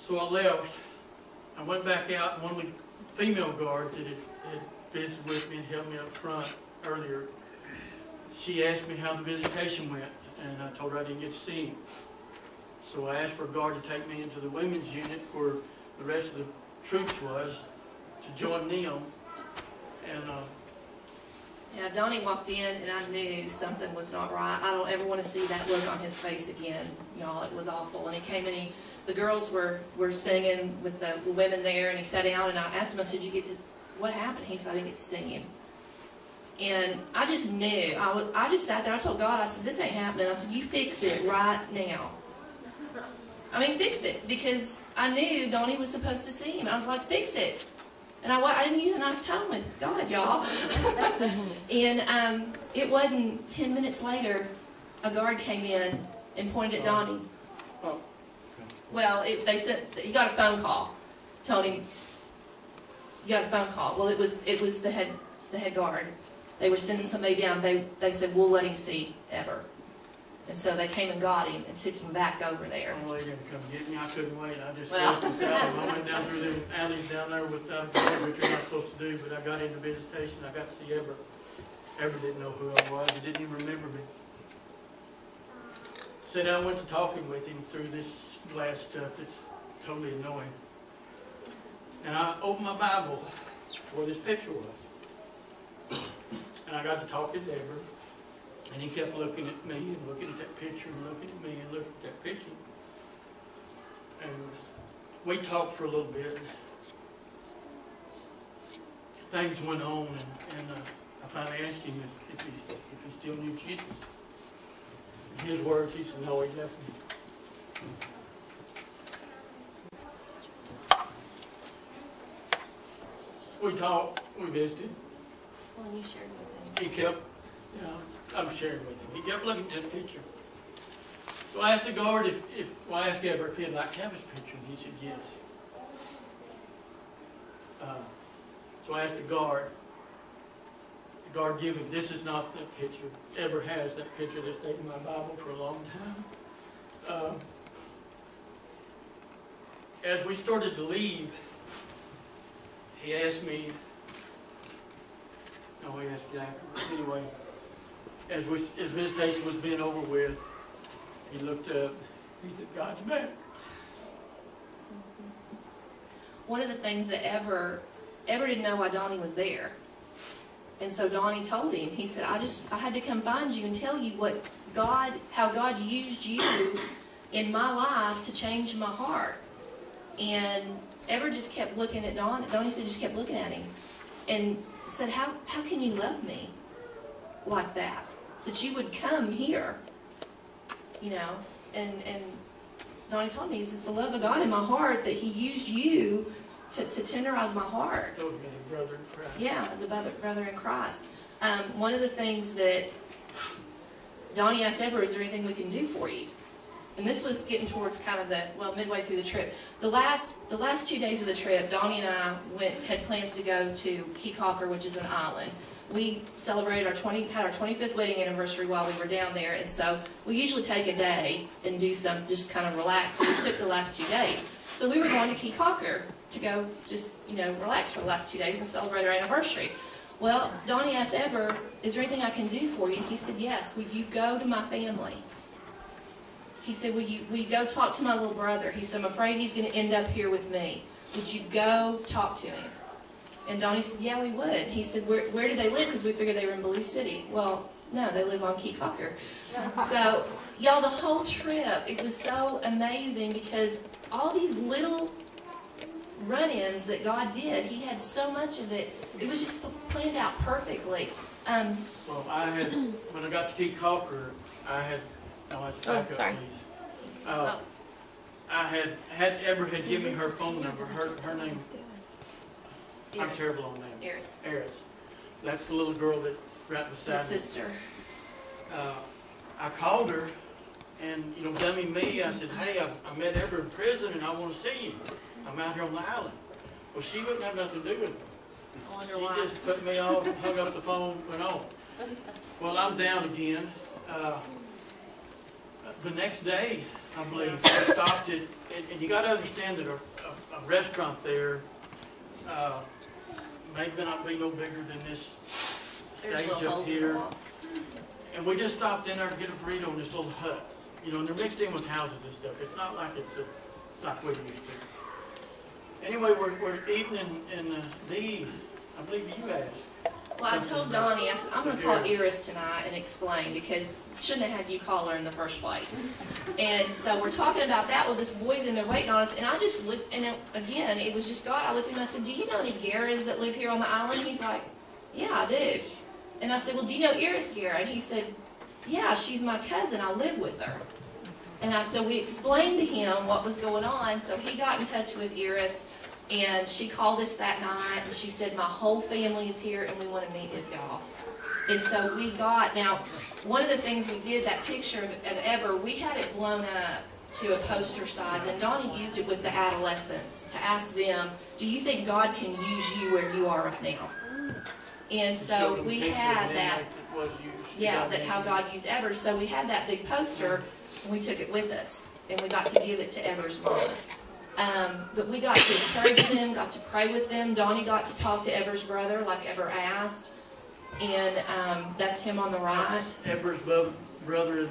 So I left. I went back out, and one of the female guards that had visited with me and held me up front earlier, she asked me how the visitation went, and I told her I didn't get to see him. So I asked for a guard to take me into the women's unit where the rest of the troops was, to join them. And Yeah, Donnie walked in, and I knew something was not right. I don't ever want to see that look on his face again, y'all. It was awful. And he came in, the girls were singing with the women there, and he sat down, and I asked him, I said, what happened? He said, I didn't get to sing him. And I just knew. I just sat there. I told God, I said, this ain't happening. I said, you fix it right now. I mean, fix it. Because I knew Donnie was supposed to see him. I was like, fix it. And I didn't use a nice tone with God, y'all. And it wasn't 10 minutes later, a guard came in and pointed at Donnie. oh, Well, they said he got a phone call. Told him, you got a phone call. Well, it was the head guard. They were sending somebody down. They said, we'll let him see Ever. And so they came and got him and took him back over there. well, they didn't come get me. I couldn't wait. I just Well. walked without him. I went down through the alleys down there without him, which you're not supposed to do. But I got into visitation. I got to see Ever. Ever didn't know who I was. He didn't even remember me. So then I went to talking with him through this glass stuff. It's totally annoying. And I opened my Bible where this picture was. And I got to talking to Ever. And he kept looking at me and looking at that picture and looking at me and looking at that picture. And we talked for a little bit. Things went on, and I finally asked him if he still knew Jesus. In his words, he said, no, he left me. We talked, we visited. Well, you shared with him. He kept, I'm sharing with him. He kept looking at that picture. So I asked the guard I asked Ever if he'd like to have his picture, and he said yes. So I asked the guard. The guard gave him, this is not that picture. Ever has that picture that's stayed in my Bible for a long time. As we started to leave, he asked me, no, he asked Jack. Anyway, as visitation was being over with, he looked up. He said, God's back. One of the things that Ever didn't know why Donnie was there. And so Donnie told him, he said, I had to come find you and tell you how God used you in my life to change my heart. And Ever just kept looking at Donnie. Donnie said, just kept looking at him and said, how can you love me like that? That you would come here, and Donnie told me, he says, the love of God in my heart, that he used you to tenderize my heart. Told me as a brother in Christ. Yeah, as a brother in Christ. One of the things that Donnie asked Ever, is there anything we can do for you? And this was getting towards kind of midway through the trip. The last 2 days of the trip, Donnie and I had plans to go to Key Cocker, which is an island. We celebrated had our 25th wedding anniversary while we were down there, and so we usually take a day and do just kind of relax. So we took the last 2 days. So we were going to Key Cocker to go just, relax for the last 2 days and celebrate our anniversary. Well, Donnie asked Ever, is there anything I can do for you? And he said, yes, would you go to my family? He said, will you go talk to my little brother? He said, I'm afraid he's going to end up here with me. Would you go talk to him? And Donnie said, yeah, we would. He said, where do they live? Because we figured they were in Belize City. Well, no, they live on Key Cocker. So, y'all, the whole trip, it was so amazing because all these little run-ins that God did, he had so much of it. It was just planned out perfectly. Well, when I got to Key Cocker, sorry. I had Ever given me her phone number. Her name, I'm terrible on names. Eris. That's the little girl that right beside His me. sister. I called her, and dummy me, I said, hey, I met Ever in prison, and I want to see you. I'm out here on the island. Well, she wouldn't have nothing to do with it. I wonder She why. just put me off, hung up the phone, went on. Well, I'm down again. the next day, I believe, we stopped at, and you got to understand that a restaurant there may not be no bigger than this There's stage little up holes in the here. wall. And we just stopped in there to get a burrito in this little hut. You know, and they're mixed in with houses and stuff. It's not like it's like we used to. Anyway, we're eating in the, I believe you asked. Well, I told Donnie, I said, I'm going to call Iris tonight and explain, because shouldn't have had you call her in the first place. And so we're talking about that. Well, this boy's in there waiting on us, and I just looked, and again, it was just God. I looked at him and I said, do you know any Guerras that live here on the island? He's like, yeah, I do. And I said, well, do you know Iris Guerra? And he said, yeah, she's my cousin. I live with her. And so we explained to him what was going on. So he got in touch with Iris, and she called us that night, and she said, my whole family is here, and we want to meet with y'all. And so we got, now, one of the things we did, that picture of Eber, we had it blown up to a poster size, and Donnie used it with the adolescents to ask them, do you think God can use you where you are right now? And so we had that, yeah, that how God used Eber. So we had that big poster, and we took it with us, and we got to give it to Eber's mom. But we got to encourage them, got to pray with them. Donnie got to talk to Eber's brother, like Eber asked, and that's him on the right. Eber's brother in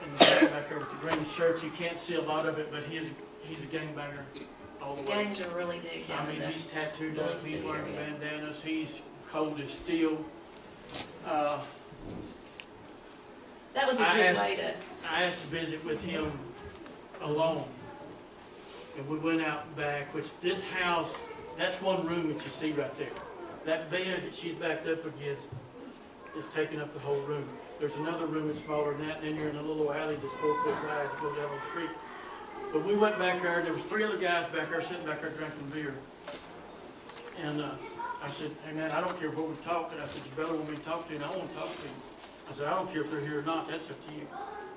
the back there with the green shirt. You can't see a lot of it, but he's a gangbanger all the way. Gangs are really big down I mean, in he's tattooed Bully up, he's City wearing area. bandanas, he's cold as steel. That was a good way to... I asked to visit with him alone. And we went out back, which this house, that's one room that you see right there. That bed that she's backed up against is taking up the whole room. There's another room that's smaller than that, and then you're in a little alley that's 4 foot wide that goes down the street. But we went back there, and there was 3 other guys back there sitting back there drinking beer. And I said, hey man, I don't care what we talk. And I said, your brother want me to talk to you, and I want to talk to you. I said, I don't care if they're here or not, that's up to you.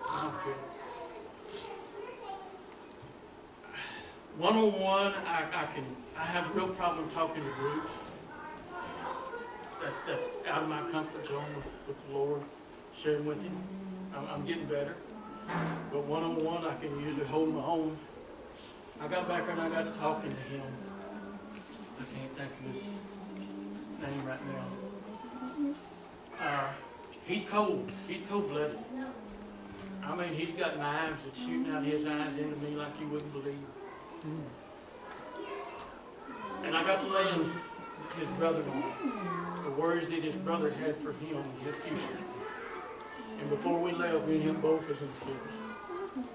I don't care. One-on-one, I have a real problem talking to groups. That's out of my comfort zone with the Lord, sharing with Him. I'm getting better. But one-on-one, I can usually hold my own. I got back there and I got to talking to him. I can't think of his name right now. He's cold. He's cold-blooded. I mean, he's got knives that's shooting out his eyes into me like you wouldn't believe. And I got to lay in his brother on the worries that his brother had for him in his future. And before we left, me and him both was in tears.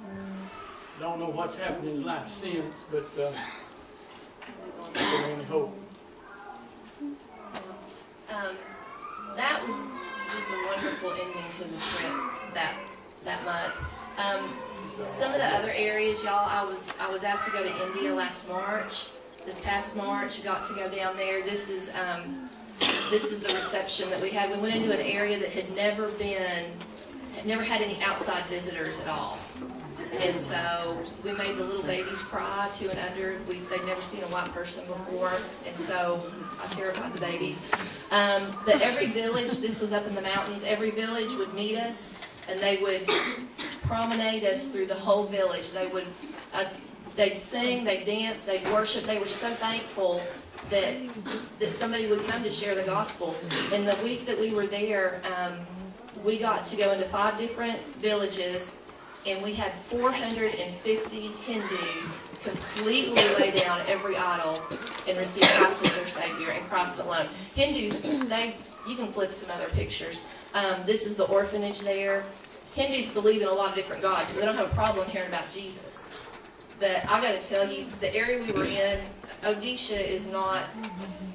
Don't know what's happened in his life since, but I can only hope. That was just a wonderful ending to the trip that month. Some of the other areas, y'all, I was asked to go to India last March. This past March, got to go down there. This is the reception that we had. We went into an area that had never had any outside visitors at all. And so we made the little babies cry, 2 and under. They'd never seen a white person before, and so I terrified the babies. But every village, this was up in the mountains, every village would meet us, and they would promenade us through the whole village. They'd sing, they'd dance, they'd worship. They were so thankful that somebody would come to share the gospel. In the week that we were there, we got to go into 5 different villages, and we had 450 Hindus completely lay down every idol and receive Christ as their Savior and Christ alone. Hindus, you can flip some other pictures. This is the orphanage there. Hindus believe in a lot of different gods, so they don't have a problem hearing about Jesus. But I got to tell you, the area we were in, Odisha is not,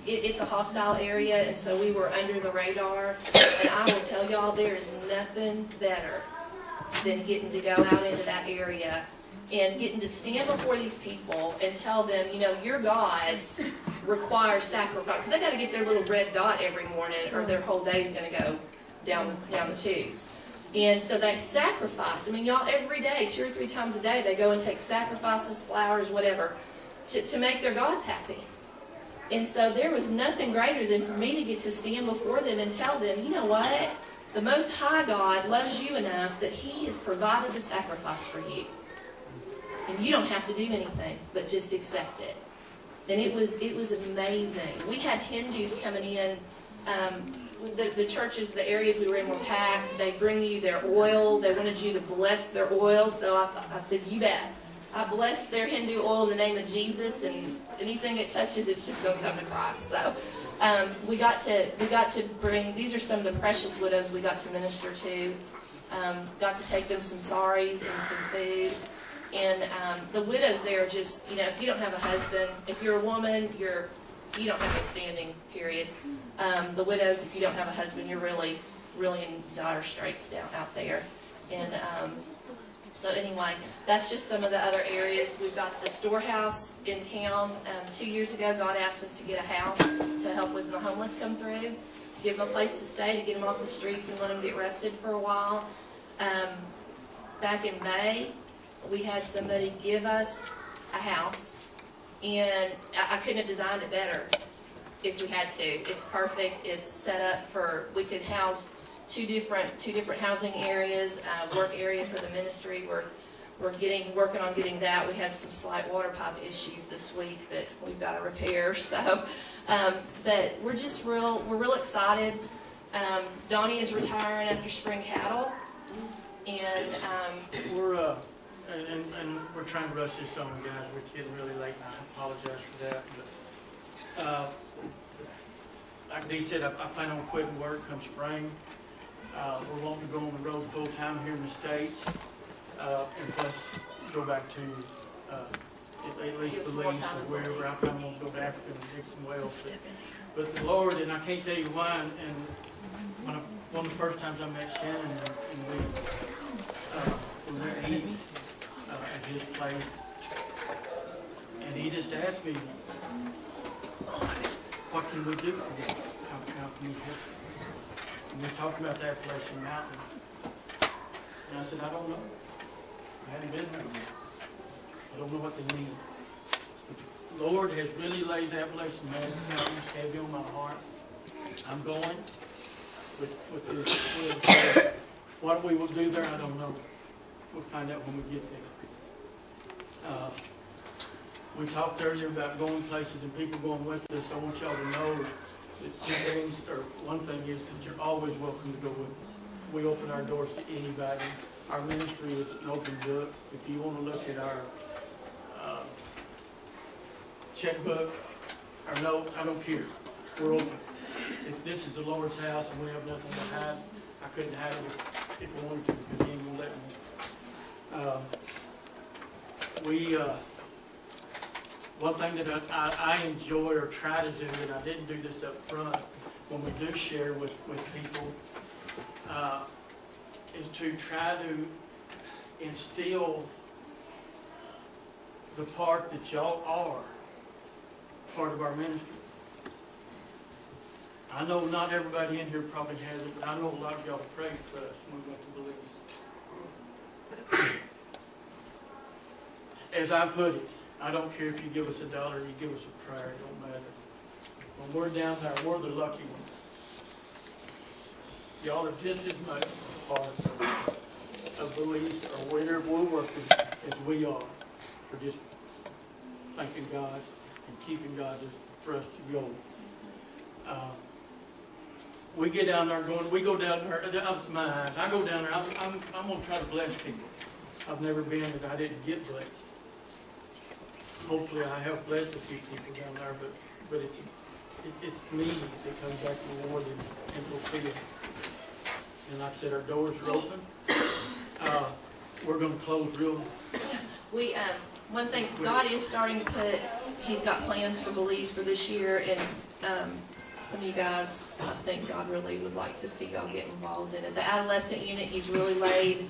it's a hostile area, and so we were under the radar. And I will tell y'all, there is nothing better than getting to go out into that area and getting to stand before these people and tell them, you know, your gods require sacrifice. Because they got to get their little red dot every morning, or their whole day is going to go down the tubes. And so they sacrifice. I mean, y'all, every day, 2 or 3 times a day, they go and take sacrifices, flowers, whatever, to make their gods happy. And so there was nothing greater than for me to get to stand before them and tell them, you know what? the Most High God loves you enough that He has provided the sacrifice for you. And you don't have to do anything, but just accept it. And it was amazing. We had Hindus coming in. The churches, the areas we were in were packed. They bring you their oil. They wanted you to bless their oil. So I said, you bet. I blessed their Hindu oil in the name of Jesus, and anything it touches, it's just going to come to Christ. So we got to bring. These are some of the precious widows we got to minister to. Got to take them some saris and some food. And the widows there are just, if you don't have a husband, if you're a woman, you don't have no standing, period. The widows, if you don't have a husband, you're really, really in dire straits out there. And so anyway, that's just some of the other areas. We've got the storehouse in town. 2 years ago, God asked us to get a house to help when the homeless come through, give them a place to stay, to get them off the streets and let them get rested for a while. Back in May, we had somebody give us a house, and I couldn't have designed it better if we had to. It's perfect. It's set up for, we could house two different housing areas, work area for the ministry. We're working on getting that. We had some slight water pipe issues this week that we've got to repair. So, but we're real excited. Donnie is retiring after spring cattle, and And we're trying to rush this on, guys. We're getting really late, and I apologize for that. But like Dee said, I plan on quitting work come spring. We're wanting to go on the road full time here in the States, and plus go back to at least Belize or wherever. I kind of want to go to Africa and dig some wells. But the Lord, and I can't tell you why. And one of the first times I met Shannon, and we were there eating at his place, and he just asked me, what can we do for you? How can we help you? And we talked about that place in Mountain. And I said, I don't know. I haven't been there yet. I don't know what they need. But the Lord has really laid that place in Mountain heavy on my heart. I'm going with this. What we will do there, I don't know. We'll find out when we get there. We talked earlier about going places and people going with us. I want y'all to know that two things, or one thing is that you're always welcome to go with us. We open our doors to anybody. Our ministry is an open book. If you want to look at our checkbook, our notes, I don't care. We're open. If this is the Lord's house and we have nothing to hide, I couldn't hide it if I wanted to, because He ain't gonna let me. One thing that I enjoy or try to do, and I didn't do this up front, when we do share with people, is to try to instill the part that y'all are part of our ministry. I know not everybody in here probably has it, but I know a lot of y'all prayed for us when we went to Belize. As I put it, I don't care if you give us $1 or you give us a prayer, it don't matter. When we're down there, we're the lucky ones. Y'all are just as much a part of Belize or wherever we're working as we are for just thanking God and keeping God for us to go. We get down there we go down there, that's my eyes. I go down there, I'm going to try to bless people. I've never been that I didn't get blessed. Hopefully I have blessed a few people down there, but it's me that comes back to the Lord and fulfill. And like I said, our doors are open. We're going to close real. One thing, God is starting to put, He's got plans for Belize for this year, and some of you guys, I think God really would like to see y'all get involved in it. The adolescent unit, He's really laid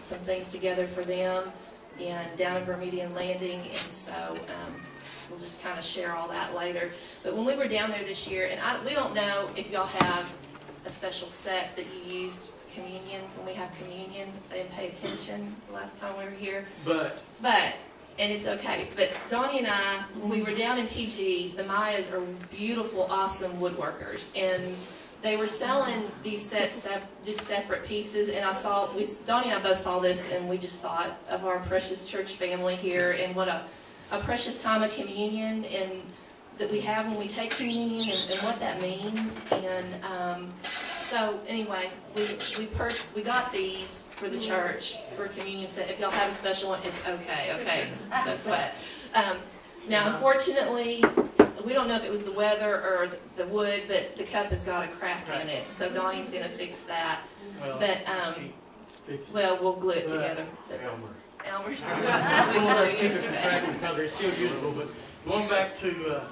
some things together for them, and down in Bermudian Landing, and so we'll just kind of share all that later. But when we were down there this year, and we don't know if y'all have a special set that you use for communion. When we have communion, they didn't pay attention the last time we were here. But, and it's okay. But Donnie and I, when we were down in PG, the Mayas are beautiful, awesome woodworkers. And they were selling these sets, just separate pieces, and Donnie and I both saw this, and we just thought of our precious church family here, and what a precious time of communion, and that we have when we take communion, and what that means. And so anyway, we got these for the church for communion set. If y'all have a special one, it's okay. That's what. Now, unfortunately, we don't know if it was the weather or the wood, but the cup has got a crack in it. So Donnie's going to fix that. Well, we'll glue it together. Elmer's got some good glue yesterday. Because they're still usable. But going back to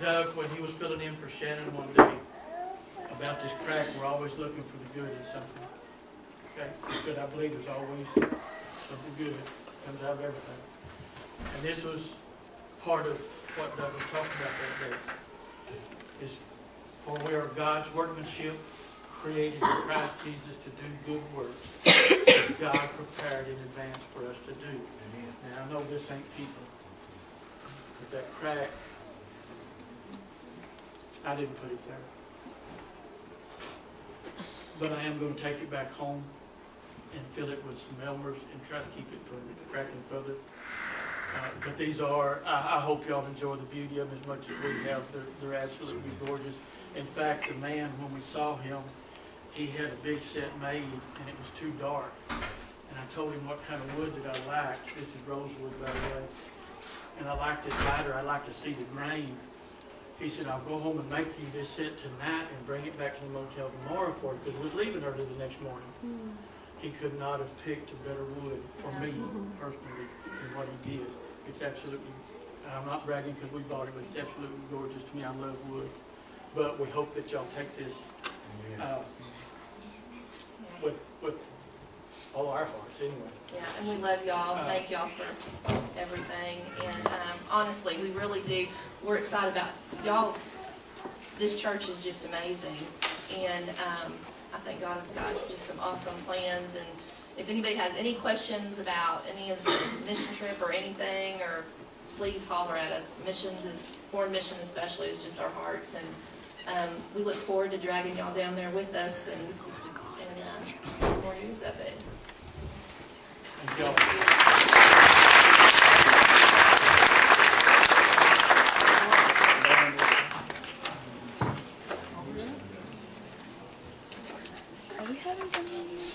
Doug, when he was filling in for Shannon one day about this crack, we're always looking for the good in something. Okay? But I believe there's always something good that comes out of everything. And this was part of what Doug was talking about that day. Is for we are God's workmanship, created in Christ Jesus to do good works that God prepared in advance for us to do. Now I know this ain't people, but that crack, I didn't put it there. But I am going to take it back home and fill it with some Elmer's and try to keep it from cracking further. But these are, I hope y'all enjoy the beauty of them as much as we have. They're absolutely gorgeous. In fact, the man, when we saw him, he had a big set made, and it was too dark. And I told him what kind of wood that I liked. This is rosewood, by the way. And I liked it lighter. I like to see the grain. He said, I'll go home and make you this set tonight and bring it back to the motel tomorrow for you, because he was leaving early the next morning. He could not have picked a better wood for me, personally, than what he did. It's absolutely, I'm not bragging because we bought it, but it's absolutely gorgeous to me. I love wood. But we hope that y'all take this with all our hearts anyway. Yeah, and we love y'all. Thank y'all for everything. And honestly, we really do. We're excited about y'all. This church is just amazing. And I think God has got just some awesome plans. And if anybody has any questions about any of the mission trip or anything, or please holler at us. Foreign mission especially, is just our hearts. And we look forward to dragging y'all down there with us and more news of it. Thank y'all. Are we having something here?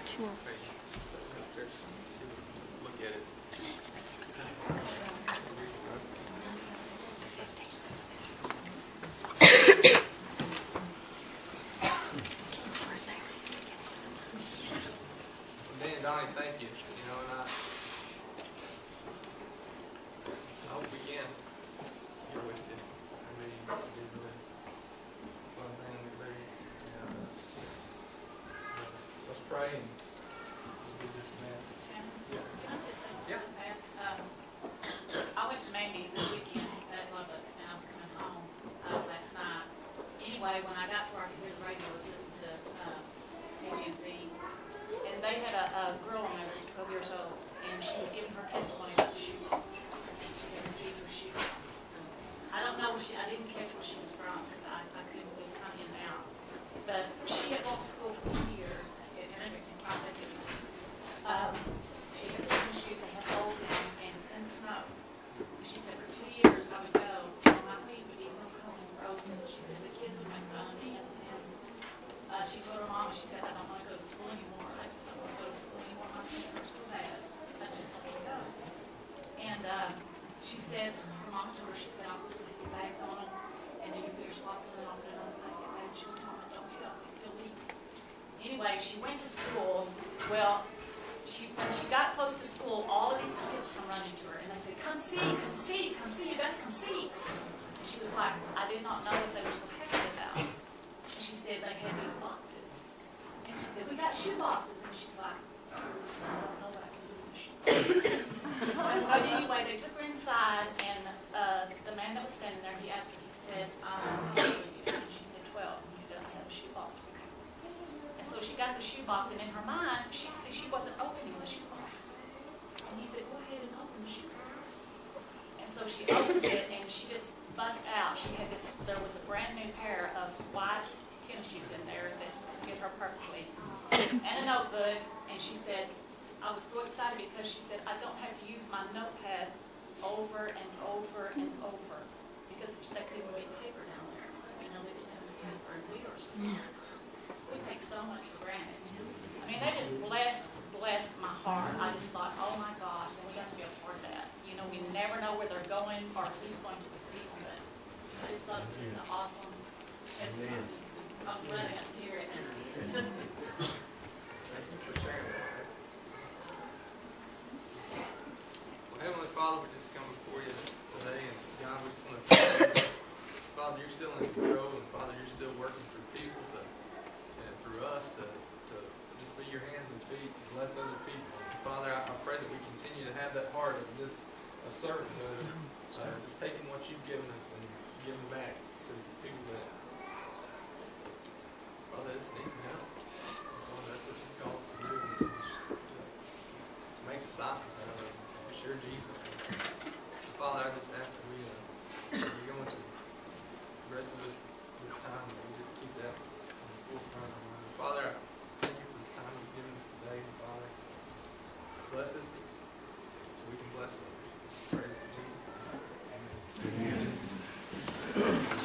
Two more. Look at it. Donnie, thank you. You know, and I hope we can here with you. I really do really one thing we really, let's pray and we'll do this man. Can I just say something fast? I went to Mandy's this weekend at Lubbock, and I was coming home last night. Anyway, when I got to where I could hear the radio, I was listening to KBNZ. And they had a girl on there that was 12 years old, and she was giving her testimony about the shoebox. She didn't receive her shoebox. I don't know, I didn't catch where she was from, because I couldn't, it was kind of in and out. But she had gone to school for 2 years, and it makes me cry thinking about it. She had different shoes that had holes in them and snow. And she said for 2 years I would go, and my feet would be so cold and frozen. She said the kids would make fun of me, and she told her mom, she said, I don't want to go to school anymore. I just don't want to go to school anymore. My feet hurt so bad. I just don't want to go. And she said, her mom told her, she said, I'll put plastic bags on them, and then you put your slots on it, I'll put it on the plastic bag. She was telling me, don't get up, you still leak. Anyway, she went to school. Well, she got close to school, all of these kids come running to her, and they said, come see, come see, come see, you better come see. And she was like, I did not know what they were so happy about. She said they had these boxes. And she said, we got shoe boxes. And she's like, I don't know what I can do with the shoe boxes. But anyway, they took her inside, and the man that was standing there, he asked her, he said, how old are you? And she said, 12. And he said, I have a shoe box for you. And so she got the shoe box, and in her mind, she wasn't opening the shoe box. And he said, go ahead and open the shoe box. And so she opened it and she just bust out. She had this, there was a brand new pair of white tennis shoes in there that fit her perfectly, and a notebook, and she said, I was so excited because she said, I don't have to use my notepad over and over and over, because they couldn't get paper down there. You know, they didn't have the paper, and we take so much for granted. I mean, that just blessed my heart. I just thought, oh my gosh, we have to be a part of that. You know, we never know where they're going or who's going to receive them. I just thought it was just an awesome testimony. I'm glad I got to hear it. Thank you for sharing that. Well, Heavenly Father, we just come before you today, and God, we just want to thank you. Father, you're still in control, and Father, you're still working through people and through us to just be your hands and feet to bless other people. Father, I pray that we continue to have that heart of just of servanthood, just taking what you've given us and giving back to the people that, Father, this needs some help. Father, that's what you've called us to do, to make disciples out of them, to share Jesus with them. Father, I just ask that we go into the rest of this time, and we just keep that on the forefront of our mind. Father, I thank you for this time you've given us today, and Father, bless us so we can bless others. Praise in Jesus' name. Amen.